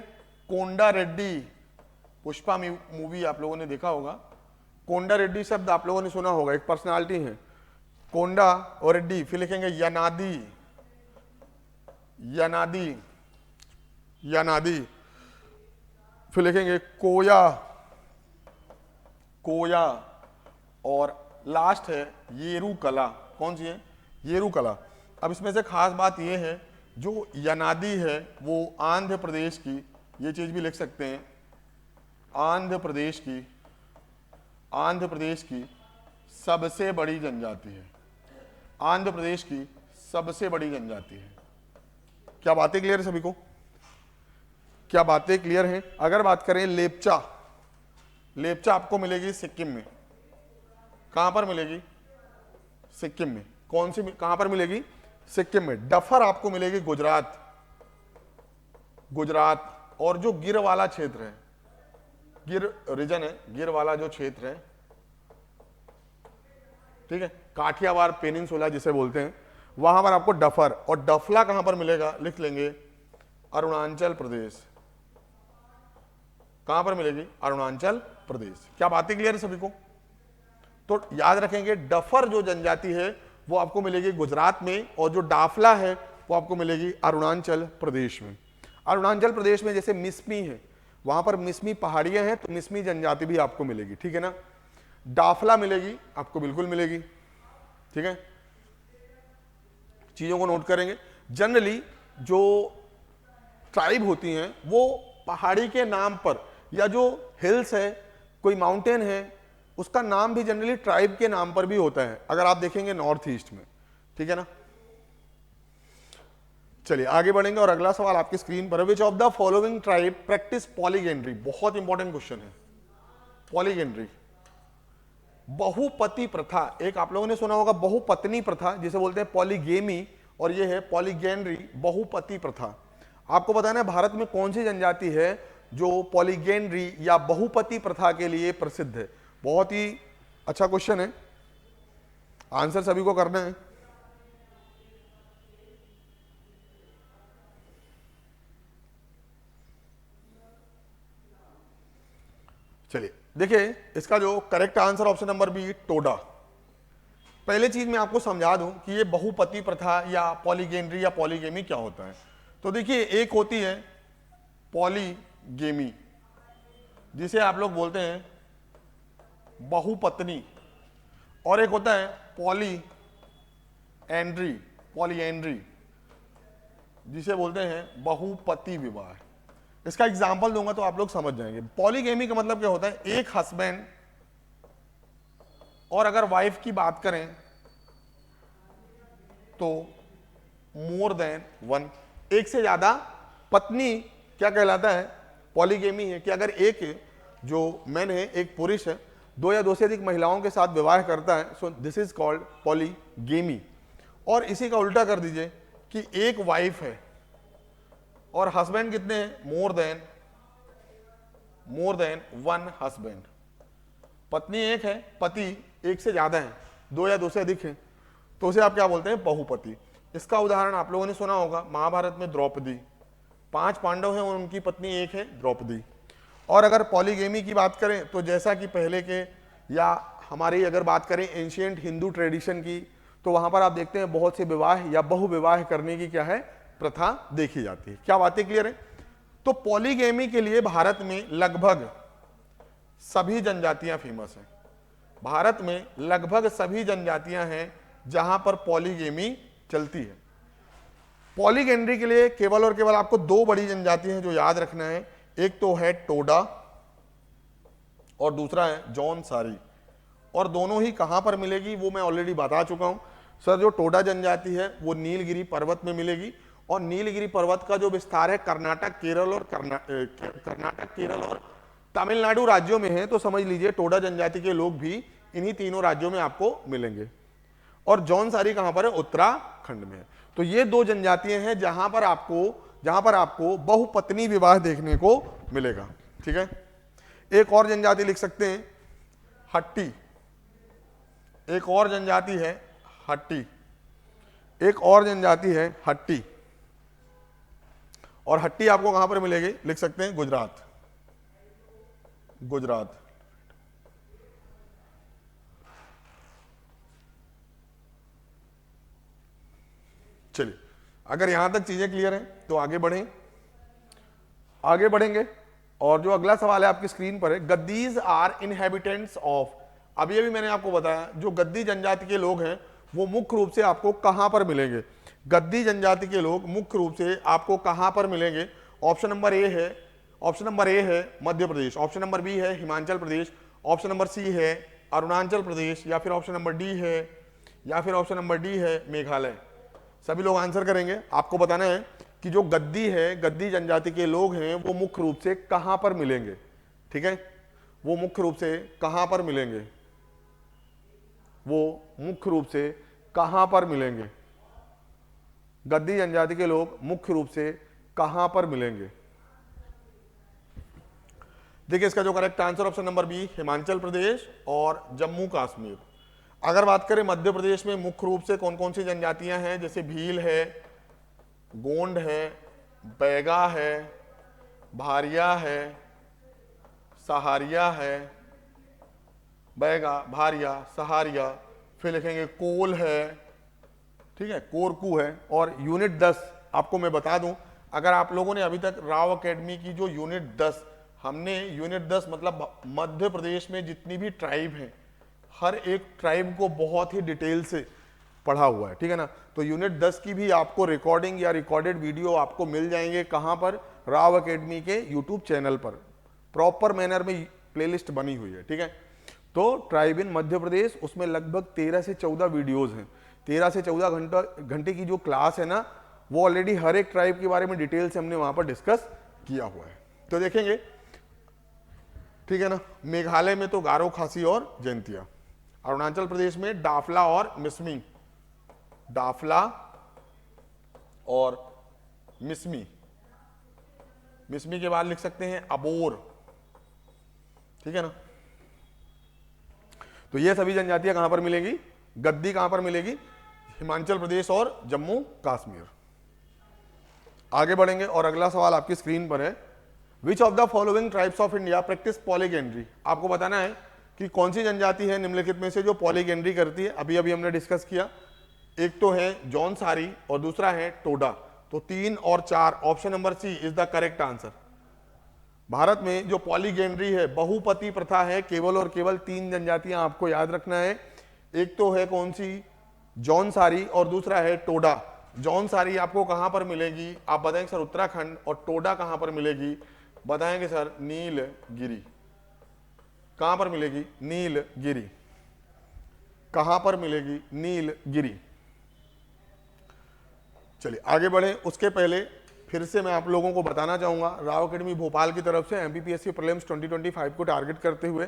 कोंडा रेड्डी, पुष्पा मूवी आप लोगों ने देखा होगा, कोंडा रेड्डी शब्द आप लोगों ने सुना होगा, एक पर्सनालिटी है कोंडा और रेड्डी। फिर लिखेंगे यनादी, यनादी, यनादी। फिर लिखेंगे कोया, कोया। और लास्ट है येरू कला। कौन सी है? येरू कला। अब इसमें से खास बात यह है जो यनादी है वो आंध्र प्रदेश की, ये चीज भी लिख सकते हैं, आंध्र प्रदेश की सबसे बड़ी जनजाति है। आंध्र प्रदेश की सबसे बड़ी जनजाति है। क्या बातें क्लियर है सभी को? क्या बातें क्लियर हैं? अगर बात करें लेपचा, लेपचा आपको मिलेगी सिक्किम में। कहां पर मिलेगी? सिक्किम में। कौन सी, कहां पर मिलेगी? सिक्किम में। डफर आपको मिलेगी गुजरात, गुजरात। और जो गिर वाला क्षेत्र है, गिर रीजन है, गिर वाला जो क्षेत्र है, ठीक है, काठियावाड़ पेनिनसुला जिसे बोलते हैं, वहां पर आपको डफर। और डफला कहां पर मिलेगा? लिख लेंगे अरुणाचल प्रदेश। कहां पर मिलेगी? अरुणाचल प्रदेश। क्या बातें क्लियर है सभी को? तो याद रखेंगे डफर जो जनजाति है वो आपको मिलेगी गुजरात में, और जो डाफला है वो आपको मिलेगी अरुणाचल प्रदेश में। अरुणाचल प्रदेश में जैसे मिसमी है, वहां पर मिसमी पहाड़ियां हैं तो मिसमी जनजाति भी आपको मिलेगी, ठीक है ना। डाफला मिलेगी आपको, बिल्कुल मिलेगी, ठीक है। चीजों को नोट करेंगे। जनरली जो ट्राइब होती हैं वो पहाड़ी के नाम पर, या जो हिल्स है, कोई माउंटेन है, उसका नाम भी जनरली ट्राइब के नाम पर भी होता है, अगर आप देखेंगे नॉर्थ ईस्ट में, ठीक है ना। चलिए आगे बढ़ेंगे और अगला सवाल आपकी स्क्रीन पर है। Which of the following tribe practice polyandry? बहुत इंपॉर्टेंट क्वेश्चन है पॉलीगेंड्री। बहुपति प्रथा, एक आप लोगों ने सुना होगा बहुपत्नी प्रथा जिसे बोलते हैं पॉलीगेमी, और ये है पॉलीगेंड्री, बहुपति प्रथा। आपको बताना है भारत में कौन सी जनजाति है जो पॉलीगेंड्री या बहुपति प्रथा के लिए प्रसिद्ध है। बहुत ही अच्छा क्वेश्चन है, आंसर सभी को करना है। चलिए देखिए, इसका जो correct answer option number B Toda. पहले चीज मैं आपको समझा दूं कि ये बहुपति प्रथा या पॉलीगेंड्री या पॉलीगेमी क्या होता है। तो देखिए, एक होती है पॉलीगेमी जिसे आप लोग बोलते हैं बहुपत्नी, और एक होता है पॉलीएंड्री, पॉलीएंड्री जिसे बोलते हैं बहुपति विवाह। इसका एग्जांपल दूंगा तो आप लोग समझ जाएंगे। पॉलीगेमी का मतलब क्या होता है? एक हस्बैंड, और अगर वाइफ की बात करें तो मोर देन वन, एक से ज्यादा पत्नी क्या कहलाता है? पॉलीगेमी है कि अगर एक जो मैन है, एक पुरुष है, दो या दो से अधिक महिलाओं के साथ विवाह करता है, so this is called polygamy. और इसी का उल्टा कर दीजिए कि एक वाइफ है और हस्बैंड कितने हैं? More than one husband. पत्नी एक है, पति एक से ज्यादा है, दो या दो से अधिक है, तो उसे आप क्या बोलते हैं, बहुपति। इसका उदाहरण आप लोगों ने सुना होगा महाभारत में द्रौपदी, 5 पांडव हैं और उनकी पत्नी एक है, द्रौपदी। और अगर पॉलीगेमी की बात करें तो जैसा कि पहले के या हमारी अगर बात करें एंशिएंट हिंदू ट्रेडिशन की, तो वहां पर आप देखते हैं बहुत से विवाह या बहुविवाह करने की क्या है, प्रथा देखी जाती है। क्या बातें क्लियर है? तो पॉलीगेमी के लिए भारत में लगभग सभी जनजातियां फेमस हैं। भारत में लगभग सभी जनजातियां हैं जहां पर पॉलीगेमी चलती है। पॉलीगेंड्री के लिए केवल और केवल आपको 2 बड़ी जनजाति हैं जो याद रखना है, एक तो है टोडा और दूसरा है जौनसारी। और दोनों ही कहां पर मिलेगी वो मैं ऑलरेडी बता चुका हूं सर। जो टोडा जनजाति है वो नीलगिरी पर्वत में मिलेगी, और नीलगिरी पर्वत का जो विस्तार है कर्नाटक केरल और तमिलनाडु राज्यों में है, तो समझ लीजिए टोडा जनजाति के लोग भी इन्हीं तीनों राज्यों में आपको मिलेंगे। और जौनसारी कहां पर है, उत्तराखंड में है। तो ये 2 जनजातियां हैं जहां पर आपको बहुपत्नी विवाह देखने को मिलेगा। ठीक है, एक और जनजाति लिख सकते हैं हट्टी, एक और जनजाति है हट्टी, एक और जनजाति है हट्टी। और हट्टी आपको कहां पर मिलेगी, लिख सकते हैं गुजरात। चलिए, अगर यहां तक चीजें क्लियर हैं तो आगे बढ़ेंगे। और जो अगला सवाल है आपकी स्क्रीन पर है, गद्दीज आर इनहेबिटेंट्स ऑफ। अभी मैंने आपको बताया जो गद्दी जनजाति के लोग हैं वो मुख्य रूप से आपको कहां पर मिलेंगे, गद्दी जनजाति के लोग मुख्य रूप से आपको कहां पर मिलेंगे। ऑप्शन नंबर ए है Madhya Pradesh, option number B है Himachal Pradesh, option number C है अरुणाचल प्रदेश, या फिर ऑप्शन नंबर डी है मेघालय। सभी लोग आंसर करेंगे। आपको बताना है कि जो गद्दी जनजाति के लोग हैं वो मुख्य रूप से कहां पर मिलेंगे। ठीक है, वो मुख्य रूप से कहां पर मिलेंगे, गद्दी जनजाति के लोग मुख्य रूप से कहां पर मिलेंगे। देखिए, इसका जो correct answer option number B Himachal Pradesh और जम्मू कश्मीर। अगर बात करें मध्य प्रदेश में मुख्य रूप से कौन कौन सी जनजातियां हैं, जैसे भील है, गोंड है, बैगा है, भारिया है, सहारिया है, बैगा, भारिया, सहारिया, फिर लिखेंगे कोल है, ठीक है, कोरकू है। और यूनिट 10 आपको मैं बता दूं, अगर आप लोगों ने अभी तक राव एकेडमी की जो यूनिट 10 हमने यूनिट 10 मतलब मध्य प्रदेश में जितनी भी ट्राइब हैं हर एक ट्राइब को बहुत ही डिटेल से पढ़ा हुआ है, ठीक है ना। तो यूनिट 10 की भी आपको रिकॉर्डिंग या रिकॉर्डेड वीडियो आपको मिल जाएंगे कहां पर, राव एकेडमी के यूट्यूब चैनल पर प्रॉपर मैनर में प्लेलिस्ट बनी हुई है, ठीक है। तो ट्राइब इन मध्य प्रदेश, उसमें लगभग 13 से 14 वीडियोज हैं। 13 से 14 घंटे की जो क्लास है ना, वो ऑलरेडी हर एक ट्राइब के बारे में डिटेल से हमने वहां पर डिस्कस किया हुआ है। तो देखेंगे, ठीक है ना। मेघालय में तो गारो, खासी और जैंतिया, अरुणाचल प्रदेश में डाफला और मिसमी, डाफला और मिसमी, मिसमी के बाद लिख सकते हैं अबोर, ठीक है ना। तो ये सभी जनजातियां कहां पर मिलेगी, गद्दी कहां पर मिलेगी, हिमाचल प्रदेश और जम्मू कश्मीर। आगे बढ़ेंगे और अगला सवाल आपकी स्क्रीन पर है, which of the following tribes of India practice polyandry. आपको बताना है कि कौन सी जनजाति है निम्नलिखित में से जो पॉलीगेंड्री करती है। अभी अभी हमने डिस्कस किया, एक तो है जौनसारी और दूसरा है टोडा। तो 3 और 4 option number C is the correct answer. Bharat में जो पॉलीगेंड्री है, बहुपति प्रथा है, केवल और केवल 3 जनजातियां आपको याद रखना है। एक तो है कौन सी, जौनसारी, और दूसरा है टोडा। जौनसारी आपको कहां पर मिलेगी, आप बताएंगे सर उत्तराखंड, और टोडा कहां पर मिलेगी, बताएंगे सर नीलगिरी। कहां पर मिलेगी, नीलगिरी। कहां पर मिलेगी, नीलगिरी। चलिए आगे बढ़े, उसके पहले फिर से मैं आप लोगों को बताना चाहूंगा, राव एकेडमी भोपाल की तरफ से एमपीपीएससी प्रीलिम्स 2025 को टारगेट करते हुए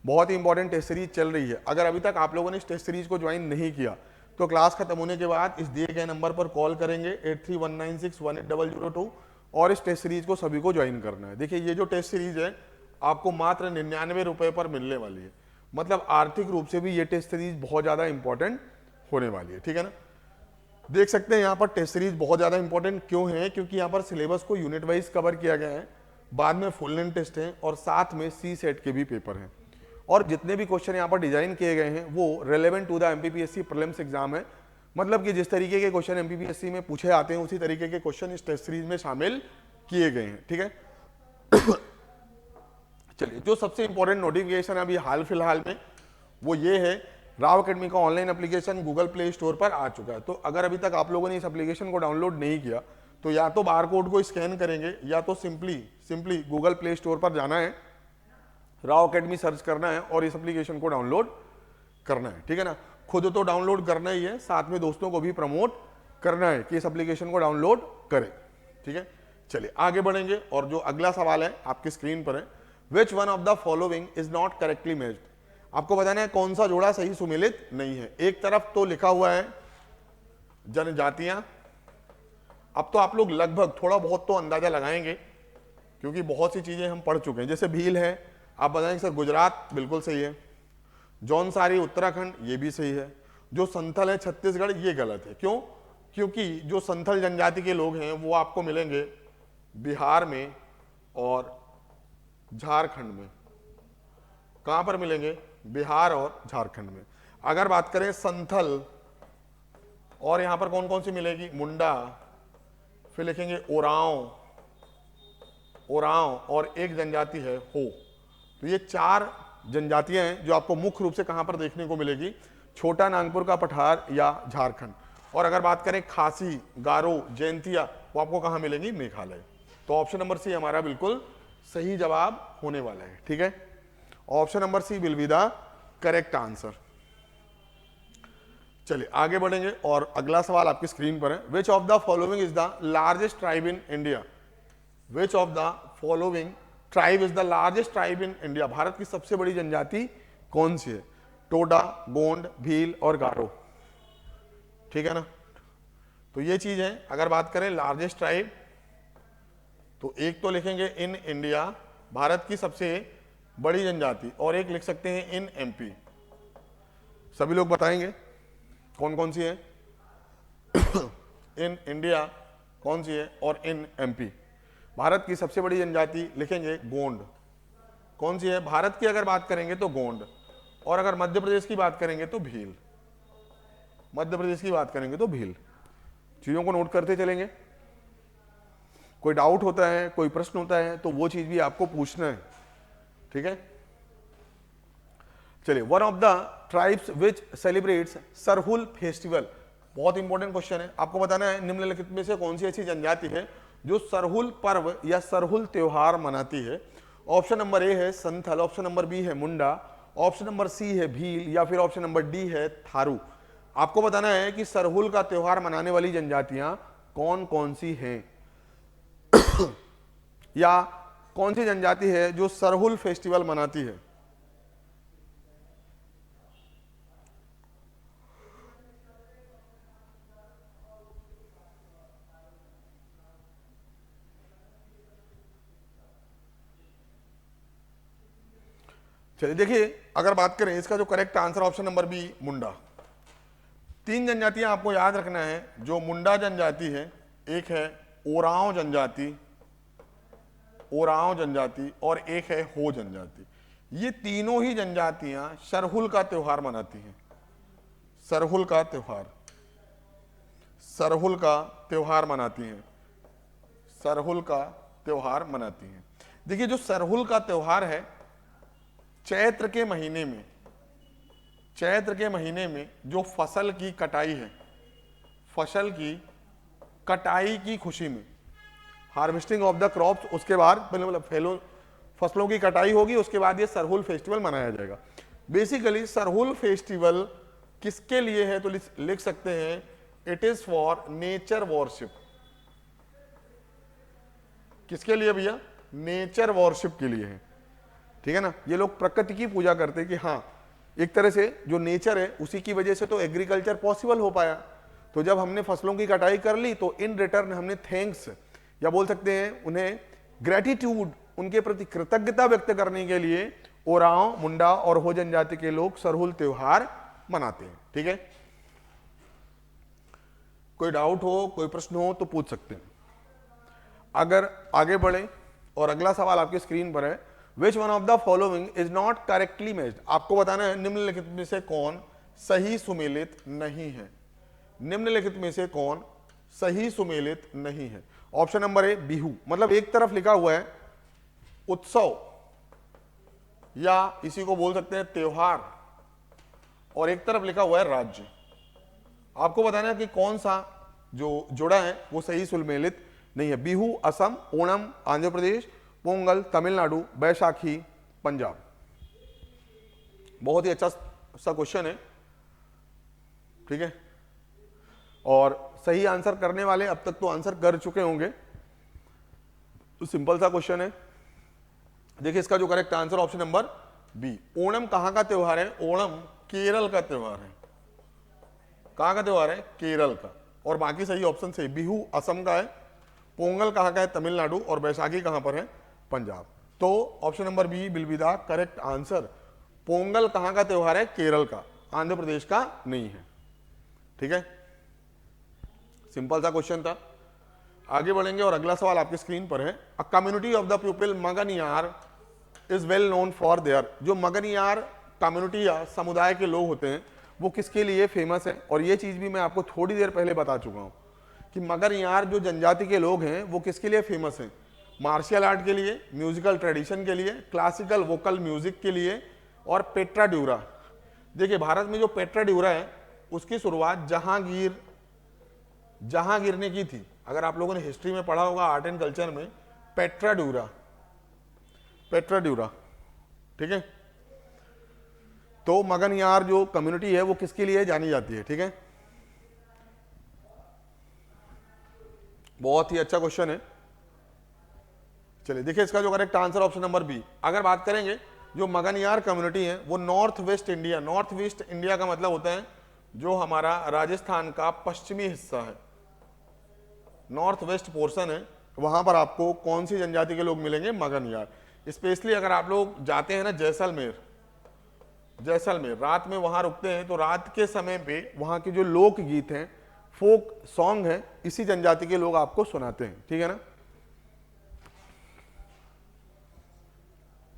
बहुत ही इंपॉर्टेंट टेस्ट सीरीज चल रही है। अगर अभी तक आप लोगों ने इस टेस्ट सीरीज को ज्वाइन नहीं किया तो क्लास खत्म होने के बाद इस दिए गए नंबर पर कॉल करेंगे 8319618002 और इस टेस्ट सीरीज को सभी को ज्वाइन करना है। देखिए, ये जो टेस्ट सीरीज है आपको मात्र 99 रुपए पर मिलने वाली है। मतलब आर्थिक रूप से भी ये टेस्ट सीरीज बहुत ज्यादा इंपॉर्टेंट होने वाली है, ठीक है ना। देख सकते हैं यहाँ पर टेस्ट सीरीज बहुत ज्यादा इंपॉर्टेंट क्यों है, क्योंकि यहाँ पर सिलेबस को यूनिट वाइज कवर किया गया है, बाद में फुल लेंथ टेस्ट है और साथ में सी सेट के भी पेपर हैं, और जितने भी क्वेश्चन यहाँ पर डिजाइन किए गए हैं वो relevant to the MPPSC prelims exam है। मतलब कि जिस तरीके के क्वेश्चन एमपीपीएससी में पूछे आते हैं उसी तरीके के क्वेश्चन इस टेस्ट सीरीज में शामिल किए गए हैं, ठीक है। चलिए, जो सबसे इंपॉर्टेंट नोटिफिकेशन अभी हाल फिलहाल में वो ये है, राव अकेडमी का online application Google play store पर आ चुका है। तो अगर अभी तक आप लोगों ने इस एप्लीकेशन को डाउनलोड नहीं किया तो या तो बार कोड को स्कैन करेंगे या तो सिंपली गूगल प्ले स्टोर पर जाना है, राव अकेडमी सर्च करना है और इस एप्लीकेशन को डाउनलोड करना है, ठीक है ना। खुद तो डाउनलोड करना ही है, साथ में दोस्तों को भी प्रमोट करना है कि इस एप्लीकेशन को डाउनलोड करें, ठीक है। चलिए आगे बढ़ेंगे और जो अगला सवाल है आपकी स्क्रीन पर है, which one of the following is not correctly matched. आपको बताना है कौन सा जोड़ा सही सुमेलित नहीं है। एक तरफ तो लिखा हुआ है जनजातियां, अब तो आप लोग लगभग थोड़ा बहुत तो अंदाजा लगाएंगे क्योंकि बहुत सी चीजें हम पढ़ चुके हैं। जैसे भील है, आप बताएंगे सर गुजरात, बिल्कुल सही है। जौनसारी उत्तराखंड, ये भी सही है। जो संथल है छत्तीसगढ़, ये गलत है। क्यों? क्योंकि जो संथल जनजाति के लोग हैं वो आपको मिलेंगे बिहार में और झारखंड में। कहां पर मिलेंगे? बिहार और झारखंड में। अगर बात करें संथल, और यहां पर कौन कौन सी मिलेगी? मुंडा, फिर लिखेंगे ओरांव, और एक जनजाति है हो। तो ये 4 जनजातियां हैं जो आपको मुख्य रूप से कहां पर देखने को मिलेगी? छोटा नागपुर का पठार या झारखंड। और अगर बात करें खासी, गारो, जयंतिया, वो आपको कहां मिलेंगी? मेघालय। तो ऑप्शन नंबर सी हमारा बिल्कुल सही जवाब होने वाला है, ठीक है। Option number C will be the correct answer. चलिए आगे बढ़ेंगे और अगला सवाल आपकी स्क्रीन पर है, which of the following is the largest tribe in India. Which of the following tribe is the largest tribe in India. Bharat की सबसे बड़ी जनजाति कौन सी है? टोडा, गोंड, भील और गारो, ठीक है ना। तो ये चीज है। अगर बात करें लार्जेस्ट ट्राइब, तो एक तो लिखेंगे इन इंडिया, भारत की सबसे बड़ी जनजाति, और एक लिख सकते हैं इन एमपी। सभी लोग बताएंगे कौन कौन सी है? इन इंडिया कौन सी है और इन एमपी। भारत की सबसे बड़ी जनजाति लिखेंगे गोंड। कौन सी है? भारत की अगर बात करेंगे तो गोंड, और अगर मध्य प्रदेश की बात करेंगे तो भील। मध्य प्रदेश की बात करेंगे तो भील। चीजों को नोट करते चलेंगे। कोई डाउट होता है, कोई प्रश्न होता है तो वो चीज भी आपको पूछना है, ठीक है। चलिए, one of the tribes which celebrates Sarhul festival. बहुत इंपॉर्टेंट क्वेश्चन है। आपको बताना है निम्नलिखित में से कौन सी ऐसी जनजाति है जो सरहुल पर्व या सरहुल त्योहार मनाती है। ऑप्शन नंबर ए है संथल, ऑप्शन नंबर बी है मुंडा, ऑप्शन नंबर सी है भील, या फिर ऑप्शन नंबर डी है थारू। आपको बताना है कि सरहुल का त्योहार मनाने वाली जनजातियां कौन कौन सी हैं या कौन सी जनजाति है जो सरहुल फेस्टिवल मनाती है। चलिए देखिए, अगर बात करें इसका जो correct answer option number B Munda. 3 जनजातियां आपको याद रखना है जो मुंडा जनजाति है, एक है ओरांव जनजाति, और एक है हो जनजाति। ये तीनों ही जनजातियां सरहुल का त्योहार मनाती हैं। सरहुल का त्योहार मनाती हैं। देखिए, जो सरहुल का त्योहार है चैत्र के महीने में जो फसल की कटाई है, फसल की कटाई की खुशी में, हार्वेस्टिंग ऑफ द क्रॉप्स, उसके बाद मतलब फसलों की कटाई होगी, उसके बाद ये सरहुल फेस्टिवल मनाया जाएगा। बेसिकली सरहुल फेस्टिवल किसके लिए है? तो लिख सकते हैं it is for nature worship. किसके लिए भैया? नेचर वॉरशिप के लिए है, ठीक है ना। ये लोग प्रकृति की पूजा करते हैं कि हाँ, एक तरह से जो नेचर है उसी की वजह से तो एग्रीकल्चर पॉसिबल हो पाया। तो जब हमने फसलों की कटाई कर ली तो इन रिटर्न हमने थैंक्स, या बोल सकते हैं उन्हें ग्रेटिट्यूड, उनके प्रति कृतज्ञता व्यक्त करने के लिए ओरांव, मुंडा और हो जनजाति के लोग सरहुल त्योहार मनाते हैं। ठीक है, कोई डाउट हो, कोई प्रश्न हो तो पूछ सकते हैं। अगर आगे बढ़े और अगला सवाल आपकी स्क्रीन पर है, which one of the following is not correctly matched. आपको बताना है निम्नलिखित में से कौन सही सुमेलित नहीं है। निम्नलिखित में से कौन सही सुमेलित नहीं है। ऑप्शन नंबर ए बिहू, मतलब एक तरफ लिखा हुआ है उत्सव या इसी को बोल सकते हैं त्योहार, और एक तरफ लिखा हुआ है राज्य। आपको बताना है कि कौन सा जो जोड़ा है वो सही सुमेलित नहीं है। बिहू असम, ओणम आंध्र प्रदेश, पोंगल तमिलनाडु, बैसाखी पंजाब। बहुत ही अच्छा सा क्वेश्चन है। ठीक है, और सही आंसर करने वाले अब तक तो आंसर कर चुके होंगे, तो सिंपल सा क्वेश्चन है। देखिए इसका जो correct answer option number B. Onam कहां का त्योहार है? ओणम केरल का त्योहार है। कहां का त्योहार है? केरल का। और बाकी सही ऑप्शन से बिहू असम का है, पोंगल कहां का है? तमिलनाडु, और बैसाखी कहां पर है? पंजाब। तो option number B will be the correct answer. Pongal कहां का त्योहार है? केरल का, आंध्र प्रदेश का नहीं है। ठीक है, सिंपल सा क्वेश्चन था। आगे बढ़ेंगे और अगला सवाल आपकी स्क्रीन पर है। A community of the people Manganiyar is well known for their. जो मगनियार कम्युनिटी या समुदाय के लोग होते हैं वो किसके लिए फेमस है? और ये चीज भी मैं आपको थोड़ी देर पहले बता चुका हूं कि मगनियार जो जनजाति के लोग हैं वो किसके लिए फेमस हैं? मार्शल आर्ट के लिए, म्यूजिकल ट्रेडिशन के लिए, क्लासिकल वोकल म्यूजिक के लिए और पेट्रा ड्यूरा। देखिए भारत में जो पेट्रा ड्यूरा है उसकी शुरुआत जहांगीर ने की थी। अगर आप लोगों ने हिस्ट्री में पढ़ा होगा, आर्ट एंड कल्चर में, पेट्रा ड्यूरा। ठीक है, तो मगनियार जो कम्युनिटी है वो किसके लिए जानी जाती है? ठीक है, बहुत ही अच्छा क्वेश्चन है। चलिए देखिए इसका जो correct answer option number B. अगर बात करेंगे जो मगनियार कम्युनिटी है वो north west India, north west India का मतलब होता है जो हमारा राजस्थान का पश्चिमी हिस्सा है, नॉर्थ वेस्ट पोर्शन है, वहां पर आपको कौन सी जनजाति के लोग मिलेंगे? मगनियार। स्पेशली अगर आप लोग जाते हैं ना जैसलमेर, रात में वहां रुकते हैं तो रात के समय पे वहां के जो लोक गीत हैं, फोक सॉन्ग है, इसी जनजाति के लोग आपको सुनाते हैं। ठीक है ना,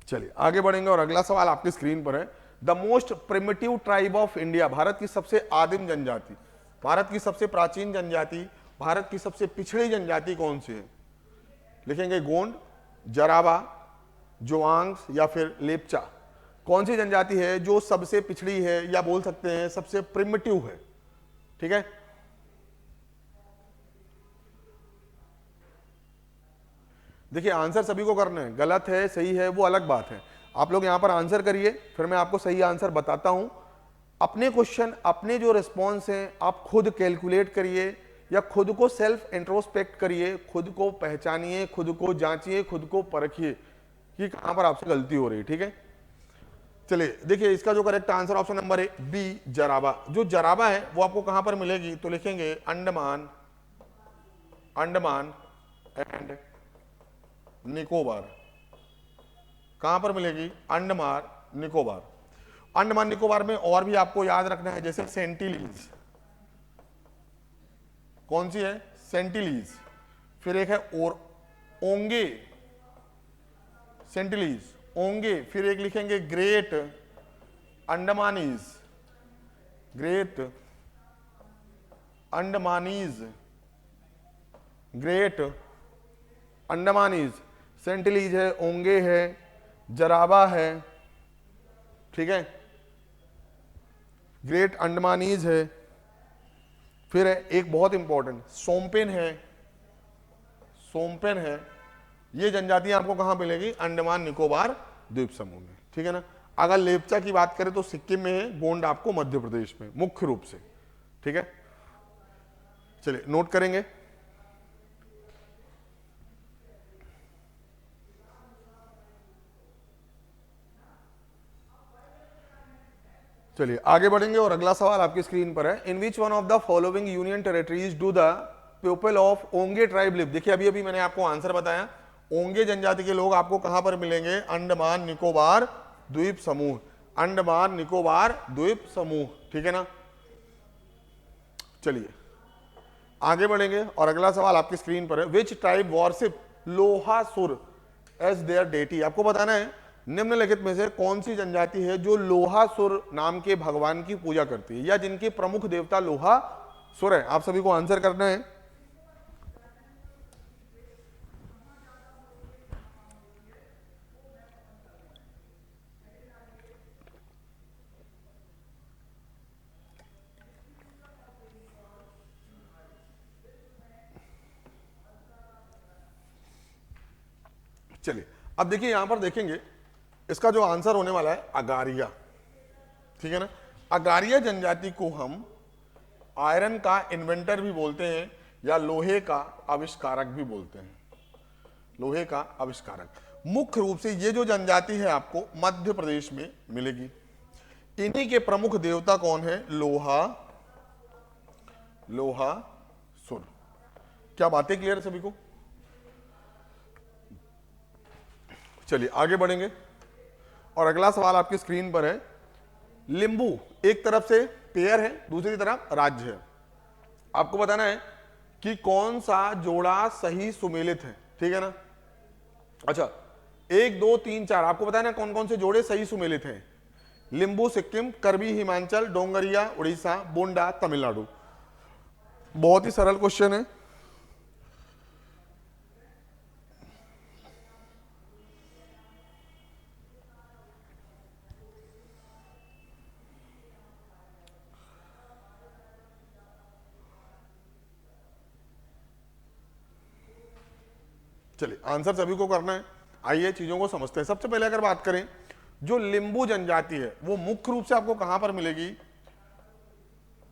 चलिए आगे बढ़ेंगे और अगला सवाल आपकी स्क्रीन पर है। The most primitive tribe of India. Bharat की सबसे आदिम जनजाति, भारत की सबसे प्राचीन जनजाति, भारत की सबसे पिछड़ी जनजाति कौन सी है? लिखेंगे गोंड, जरावा, जोआंग्स या फिर लेपचा। कौन सी जनजाति है जो सबसे पिछड़ी है या बोल सकते हैं सबसे प्रिमिटिव है? ठीक है, देखिए आंसर सभी को करना है, गलत है सही है वो अलग बात है। आप लोग यहां पर आंसर करिए, फिर मैं आपको सही आंसर बताता हूं। अपने क्वेश्चन, अपने जो रिस्पॉन्स हैं आप खुद कैलकुलेट करिए या खुद को सेल्फ इंट्रोस्पेक्ट करिए, खुद को पहचानिए, खुद को जांचिए, खुद को परखिए कि कहां पर आपसे गलती हो रही है। ठीक है, चलिए देखिए इसका जो करेक्ट आंसर ऑप्शन नंबर है बी, जराबा। जो जराबा है वो आपको कहां पर मिलेगी? तो लिखेंगे अंडमान एंड निकोबार। कहां पर मिलेगी? अंडमान निकोबार। अंडमान निकोबार में और भी आपको याद रखना है, जैसे सेंटिलीज। कौन सी है? सेंटिलीज। फिर एक है और ओंगे, सेंटिलीज, ओंगे। फिर एक लिखेंगे great Andamanese, great Andamanese, great Andamanese. Sentinelese है, ओंगे है, जराबा है, ठीक है, ग्रेट अंडमानीज है। फिर है एक बहुत इंपॉर्टेंट सोमपेन है, सोमपेन है। ये जनजातियां आपको कहां मिलेगी? अंडमान निकोबार द्वीप समूह में। ठीक है ना। अगर लेपचा की बात करें तो सिक्किम में है, गोंड आपको मध्य प्रदेश में मुख्य रूप से। ठीक है, चलिए नोट करेंगे। चलिए आगे बढ़ेंगे और अगला सवाल आपकी स्क्रीन पर है। In which one of the following union territories do the people of Onge tribe live. देखिए अभी अभी मैंने आपको आंसर बताया, ओंगे जनजाति के लोग आपको कहां पर मिलेंगे? अंडमान निकोबार द्वीप समूह, अंडमान निकोबार द्वीप समूह, ठीक है ना। चलिए आगे बढ़ेंगे और अगला सवाल आपकी स्क्रीन पर है, which tribe worship Lohasur as their deity. आपको बताना है निम्नलिखित में से कौन सी जनजाति है जो लोहासुर नाम के भगवान की पूजा करती है या जिनके प्रमुख देवता लोहासुर है। आप सभी को आंसर करना है। चलिए अब देखिए यहां पर देखेंगे इसका जो आंसर होने वाला है अगारिया, ठीक है ना। अगारिया जनजाति को हम आयरन का इन्वेंटर भी बोलते हैं या लोहे का आविष्कारक भी बोलते हैं, लोहे का आविष्कारक। मुख्य रूप से ये जो जनजाति है आपको मध्य प्रदेश में मिलेगी। इन्हीं के प्रमुख देवता कौन है? लोहासुर। क्या बातें क्लियर है सभी को? चलिए आगे बढ़ेंगे और अगला सवाल आपकी स्क्रीन पर है, लिंबू एक तरफ से पेयर है, दूसरी तरफ राज्य है। आपको बताना है कि कौन सा जोड़ा सही सुमेलित है, ठीक है ना। अच्छा 1 2 3 4 आपको बताना है कौन कौन से जोड़े सही सुमेलित हैं। लिंबू सिक्किम, करबी हिमाचल, डोंगरिया उड़ीसा, बोंडा तमिलनाडु। बहुत ही सरल क्वेश्चन है। चलिए आंसर सभी को करना है। आइए चीजों को समझते हैं। सबसे पहले अगर बात करें जो लिंबू जनजाति है वो मुख्य रूप से आपको कहां पर मिलेगी?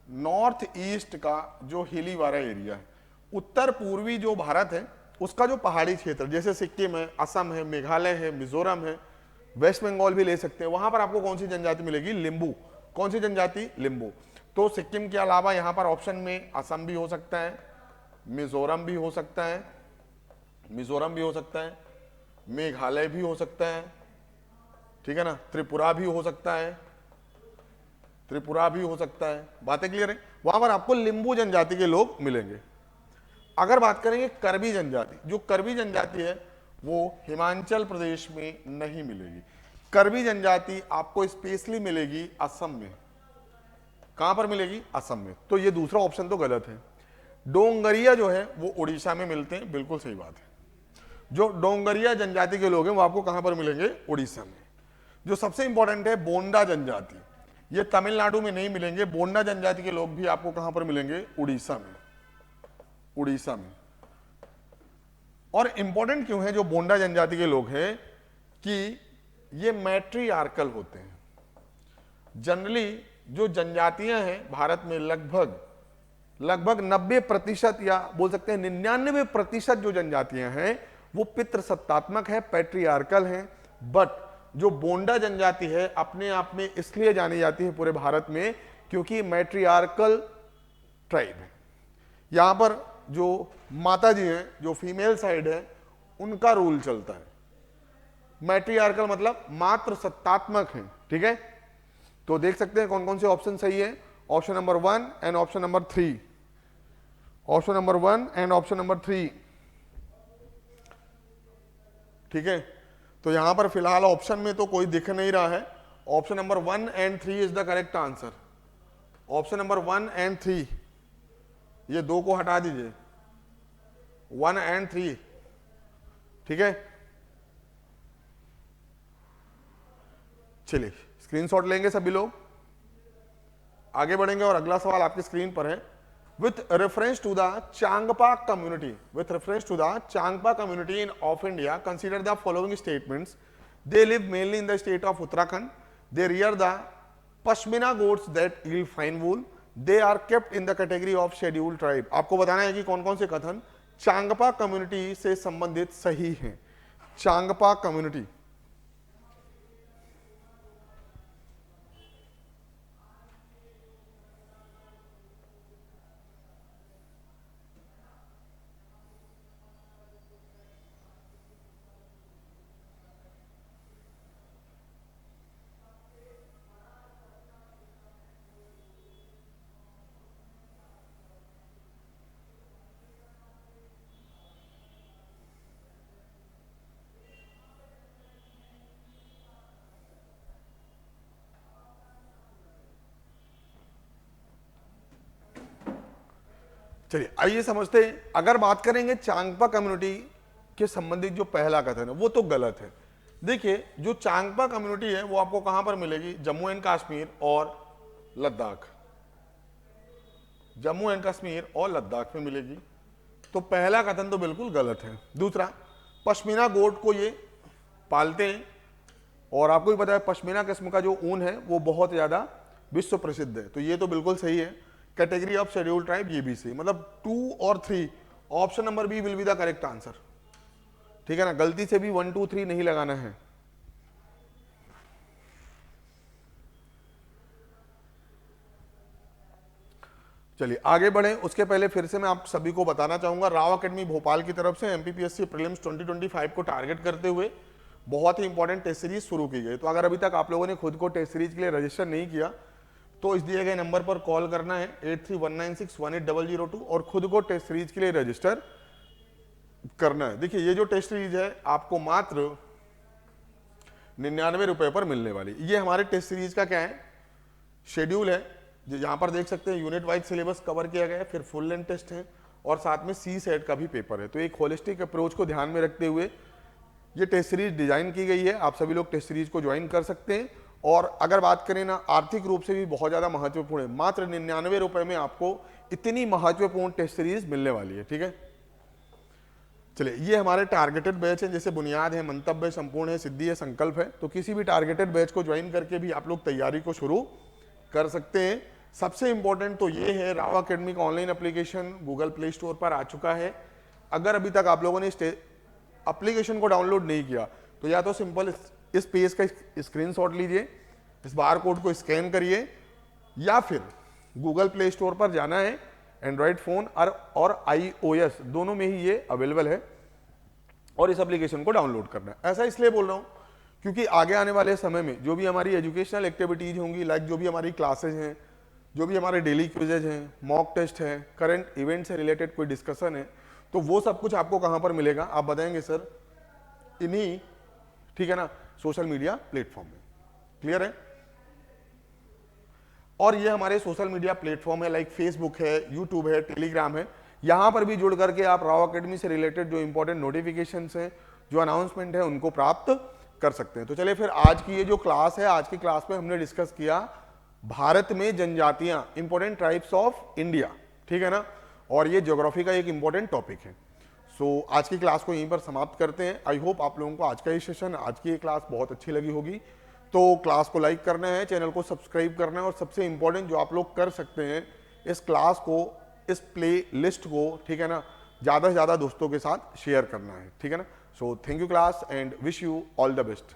नॉर्थ ईस्ट का जो हिली वाला एरिया है, उत्तर पूर्वी जो भारत है उसका जो पहाड़ी क्षेत्र जैसे सिक्किम है, असम है, मेघालय है, मिजोरम है, वेस्ट बंगाल भी ले सकते हैं, वहां पर आपको कौन सी जनजाति मिलेगी? लिंबू। कौन सी जनजाति? लिंबू। तो सिक्किम के अलावा यहां पर ऑप्शन में असम भी हो सकता है, मिजोरम भी हो सकता है, मेघालय भी हो सकता है, ठीक है ना, त्रिपुरा भी हो सकता है, बातें क्लियर है। वहां पर आपको लिंबू जनजाति के लोग मिलेंगे। अगर बात करेंगे करबी जनजाति, जो करबी जनजाति है वो हिमाचल प्रदेश में नहीं मिलेगी। करबी जनजाति आपको स्पेशली मिलेगी असम में। कहां पर मिलेगी? असम में। तो ये दूसरा ऑप्शन तो गलत है। डोंगरिया जो है वो उड़ीसा में मिलते हैं, बिल्कुल सही बात है। जो डोंगरिया जनजाति के लोग हैं वो आपको कहां पर मिलेंगे? उड़ीसा में। जो सबसे इंपॉर्टेंट है बोंडा जनजाति, ये तमिलनाडु में नहीं मिलेंगे। बोंडा जनजाति के लोग भी आपको कहां पर मिलेंगे? उड़ीसा में। और इंपॉर्टेंट क्यों है जो बोंडा जनजाति के लोग हैं कि ये मैट्रियार्कल होते हैं। जनरली जो जनजातियां हैं भारत में लगभग 90% या बोल सकते हैं 99% जो जनजातियां हैं वो पितृसत्तात्मक है, पैट्रियार्कल हैं। बट जो बोंडा जनजाति है अपने आप में इसलिए जानी जाती है पूरे भारत में क्योंकि मैट्रियार्कल ट्राइब है। यहां पर जो माता जी हैं, जो फीमेल साइड है, उनका रूल चलता है। मैट्रियार्कल मतलब मात्र सत्तात्मक है, ठीक है। तो देख सकते हैं कौन कौन से ऑप्शन सही है। Option number 1 and option number 3, ठीक है। तो यहां पर फिलहाल ऑप्शन में तो कोई दिख नहीं रहा है। Option number 1 and 3 is the correct answer. Option number 1 and 3, ये 2 को हटा दीजिए, 1 एंड 3, ठीक है। चलिए स्क्रीनशॉट लेंगे सभी लोग, आगे बढ़ेंगे और अगला सवाल आपकी स्क्रीन पर है। With reference to the Changpa community in of India, consider the following statements. They live mainly in the state of Uttarakhand. They rear the Pashmina goats that yield fine wool. They are kept in the category of scheduled tribe. आपको बताना है कि कौन कौन से कथन Changpa community से संबंधित सही हैं। चांगपा कम्युनिटी, चलिए आइए समझते हैं। अगर बात करेंगे चांगपा कम्युनिटी के संबंधित जो पहला कथन है वो तो गलत है। देखिए जो चांगपा कम्युनिटी है वो आपको कहां पर मिलेगी, जम्मू एंड कश्मीर और लद्दाख, जम्मू एंड कश्मीर और लद्दाख में मिलेगी। तो पहला कथन तो बिल्कुल गलत है। दूसरा, पश्मीना गोट को ये पालते हैं और आपको भी पता है पश्मीना किस्म का जो ऊन है वो बहुत ज्यादा विश्व प्रसिद्ध है, तो ये तो बिल्कुल सही है। कैटेगरी ऑफ शेड्यूल ट्राइब ये भी सही, मतलब 2 और 3, option number B will be the correct answer. ठीक है ना, गलती से भी 1 2 3 नहीं लगाना है। चलिए आगे बढ़े, उसके पहले फिर से मैं आप सभी को बताना चाहूंगा, राव एकेडमी भोपाल की तरफ से एमपीपीएससी प्रीलिम्स 2025 को टारगेट करते हुए बहुत ही इंपॉर्टेंट टेस्ट सीरीज शुरू की गई। तो अगर अभी तक आप लोगों ने खुद को टेस्ट सीरीज के लिए रजिस्टर नहीं किया तो इस दिए गए नंबर पर कॉल करना है 8319618002 और खुद को टेस्ट सीरीज के लिए रजिस्टर करना है। देखिए ये जो टेस्ट सीरीज है आपको मात्र 99 रुपए पर मिलने वाली। ये हमारे टेस्ट सीरीज का क्या है, शेड्यूल है। यहाँ पर देख सकते हैं यूनिट वाइज सिलेबस कवर किया गया है, फिर फुल लेंथ टेस्ट है और साथ में सी सेट का भी पेपर है। तो एक होलिस्टिक अप्रोच को ध्यान में रखते हुए ये टेस्ट सीरीज डिजाइन की गई है। आप सभी लोग टेस्ट सीरीज को ज्वाइन कर सकते हैं। और अगर बात करें ना, आर्थिक रूप से भी बहुत ज्यादा महत्वपूर्ण है। मात्र 99 रुपए में आपको इतनी महत्वपूर्ण टेस्ट सीरीज मिलने वाली है। ठीक है, चलिए ये हमारे टारगेटेड बैच है, जैसे बुनियाद है, मंतव्य, संपूर्ण है, सिद्धि है, संकल्प है। तो किसी भी टारगेटेड बैच को ज्वाइन करके भी आप लोग तैयारी को शुरू कर सकते हैं। सबसे इंपॉर्टेंट तो ये है, राव एकेडमी का online application Google play store पर आ चुका है। अगर अभी तक आप लोगों ने एप्लीकेशन को डाउनलोड नहीं किया तो या तो सिंपल इस पेज का स्क्रीनशॉट लीजिए, इस बार कोड को स्कैन करिए, या फिर गूगल प्ले स्टोर पर जाना है। एंड्रॉयड फोन और iOS दोनों में ही ये अवेलेबल है और इस एप्लीकेशन को डाउनलोड करना है। ऐसा इसलिए बोल रहा हूं क्योंकि आगे आने वाले समय में जो भी हमारी एजुकेशनल एक्टिविटीज होंगी, लाइक जो भी हमारी क्लासेज हैं, जो भी हमारे डेली क्विजेज हैं, मॉक टेस्ट है, करंट इवेंट से रिलेटेड कोई डिस्कशन है, तो वो सब कुछ आपको कहां पर मिलेगा, आप बताएंगे सर इन्हीं, ठीक है ना, सोशल मीडिया प्लेटफॉर्म में। क्लियर है? और ये हमारे सोशल मीडिया प्लेटफॉर्म है, लाइक फेसबुक है, यूट्यूब है, टेलीग्राम है। यहां पर भी जुड़ करके आप राव एकेडमी से रिलेटेड जो इंपॉर्टेंट नोटिफिकेशंस हैं, जो अनाउंसमेंट है, उनको प्राप्त कर सकते हैं। तो चलिए फिर आज की ये जो क्लास है, आज की क्लास में हमने डिस्कस किया भारत में जनजातियां, इंपॉर्टेंट ट्राइब्स ऑफ इंडिया। ठीक है ना, और ये ज्योग्राफी का एक इंपॉर्टेंट टॉपिक है। सो आज की क्लास को यहीं पर समाप्त करते हैं। आई होप आप लोगों को आज का ये सेशन, आज की ये क्लास बहुत अच्छी लगी होगी। तो क्लास को लाइक करना है, चैनल को सब्सक्राइब करना है, और सबसे इंपॉर्टेंट जो आप लोग कर सकते हैं, इस क्लास को, इस प्ले लिस्ट को, ठीक है ना, ज़्यादा से ज़्यादा दोस्तों के साथ शेयर करना है। ठीक है ना। So thank you class and wish you all the best.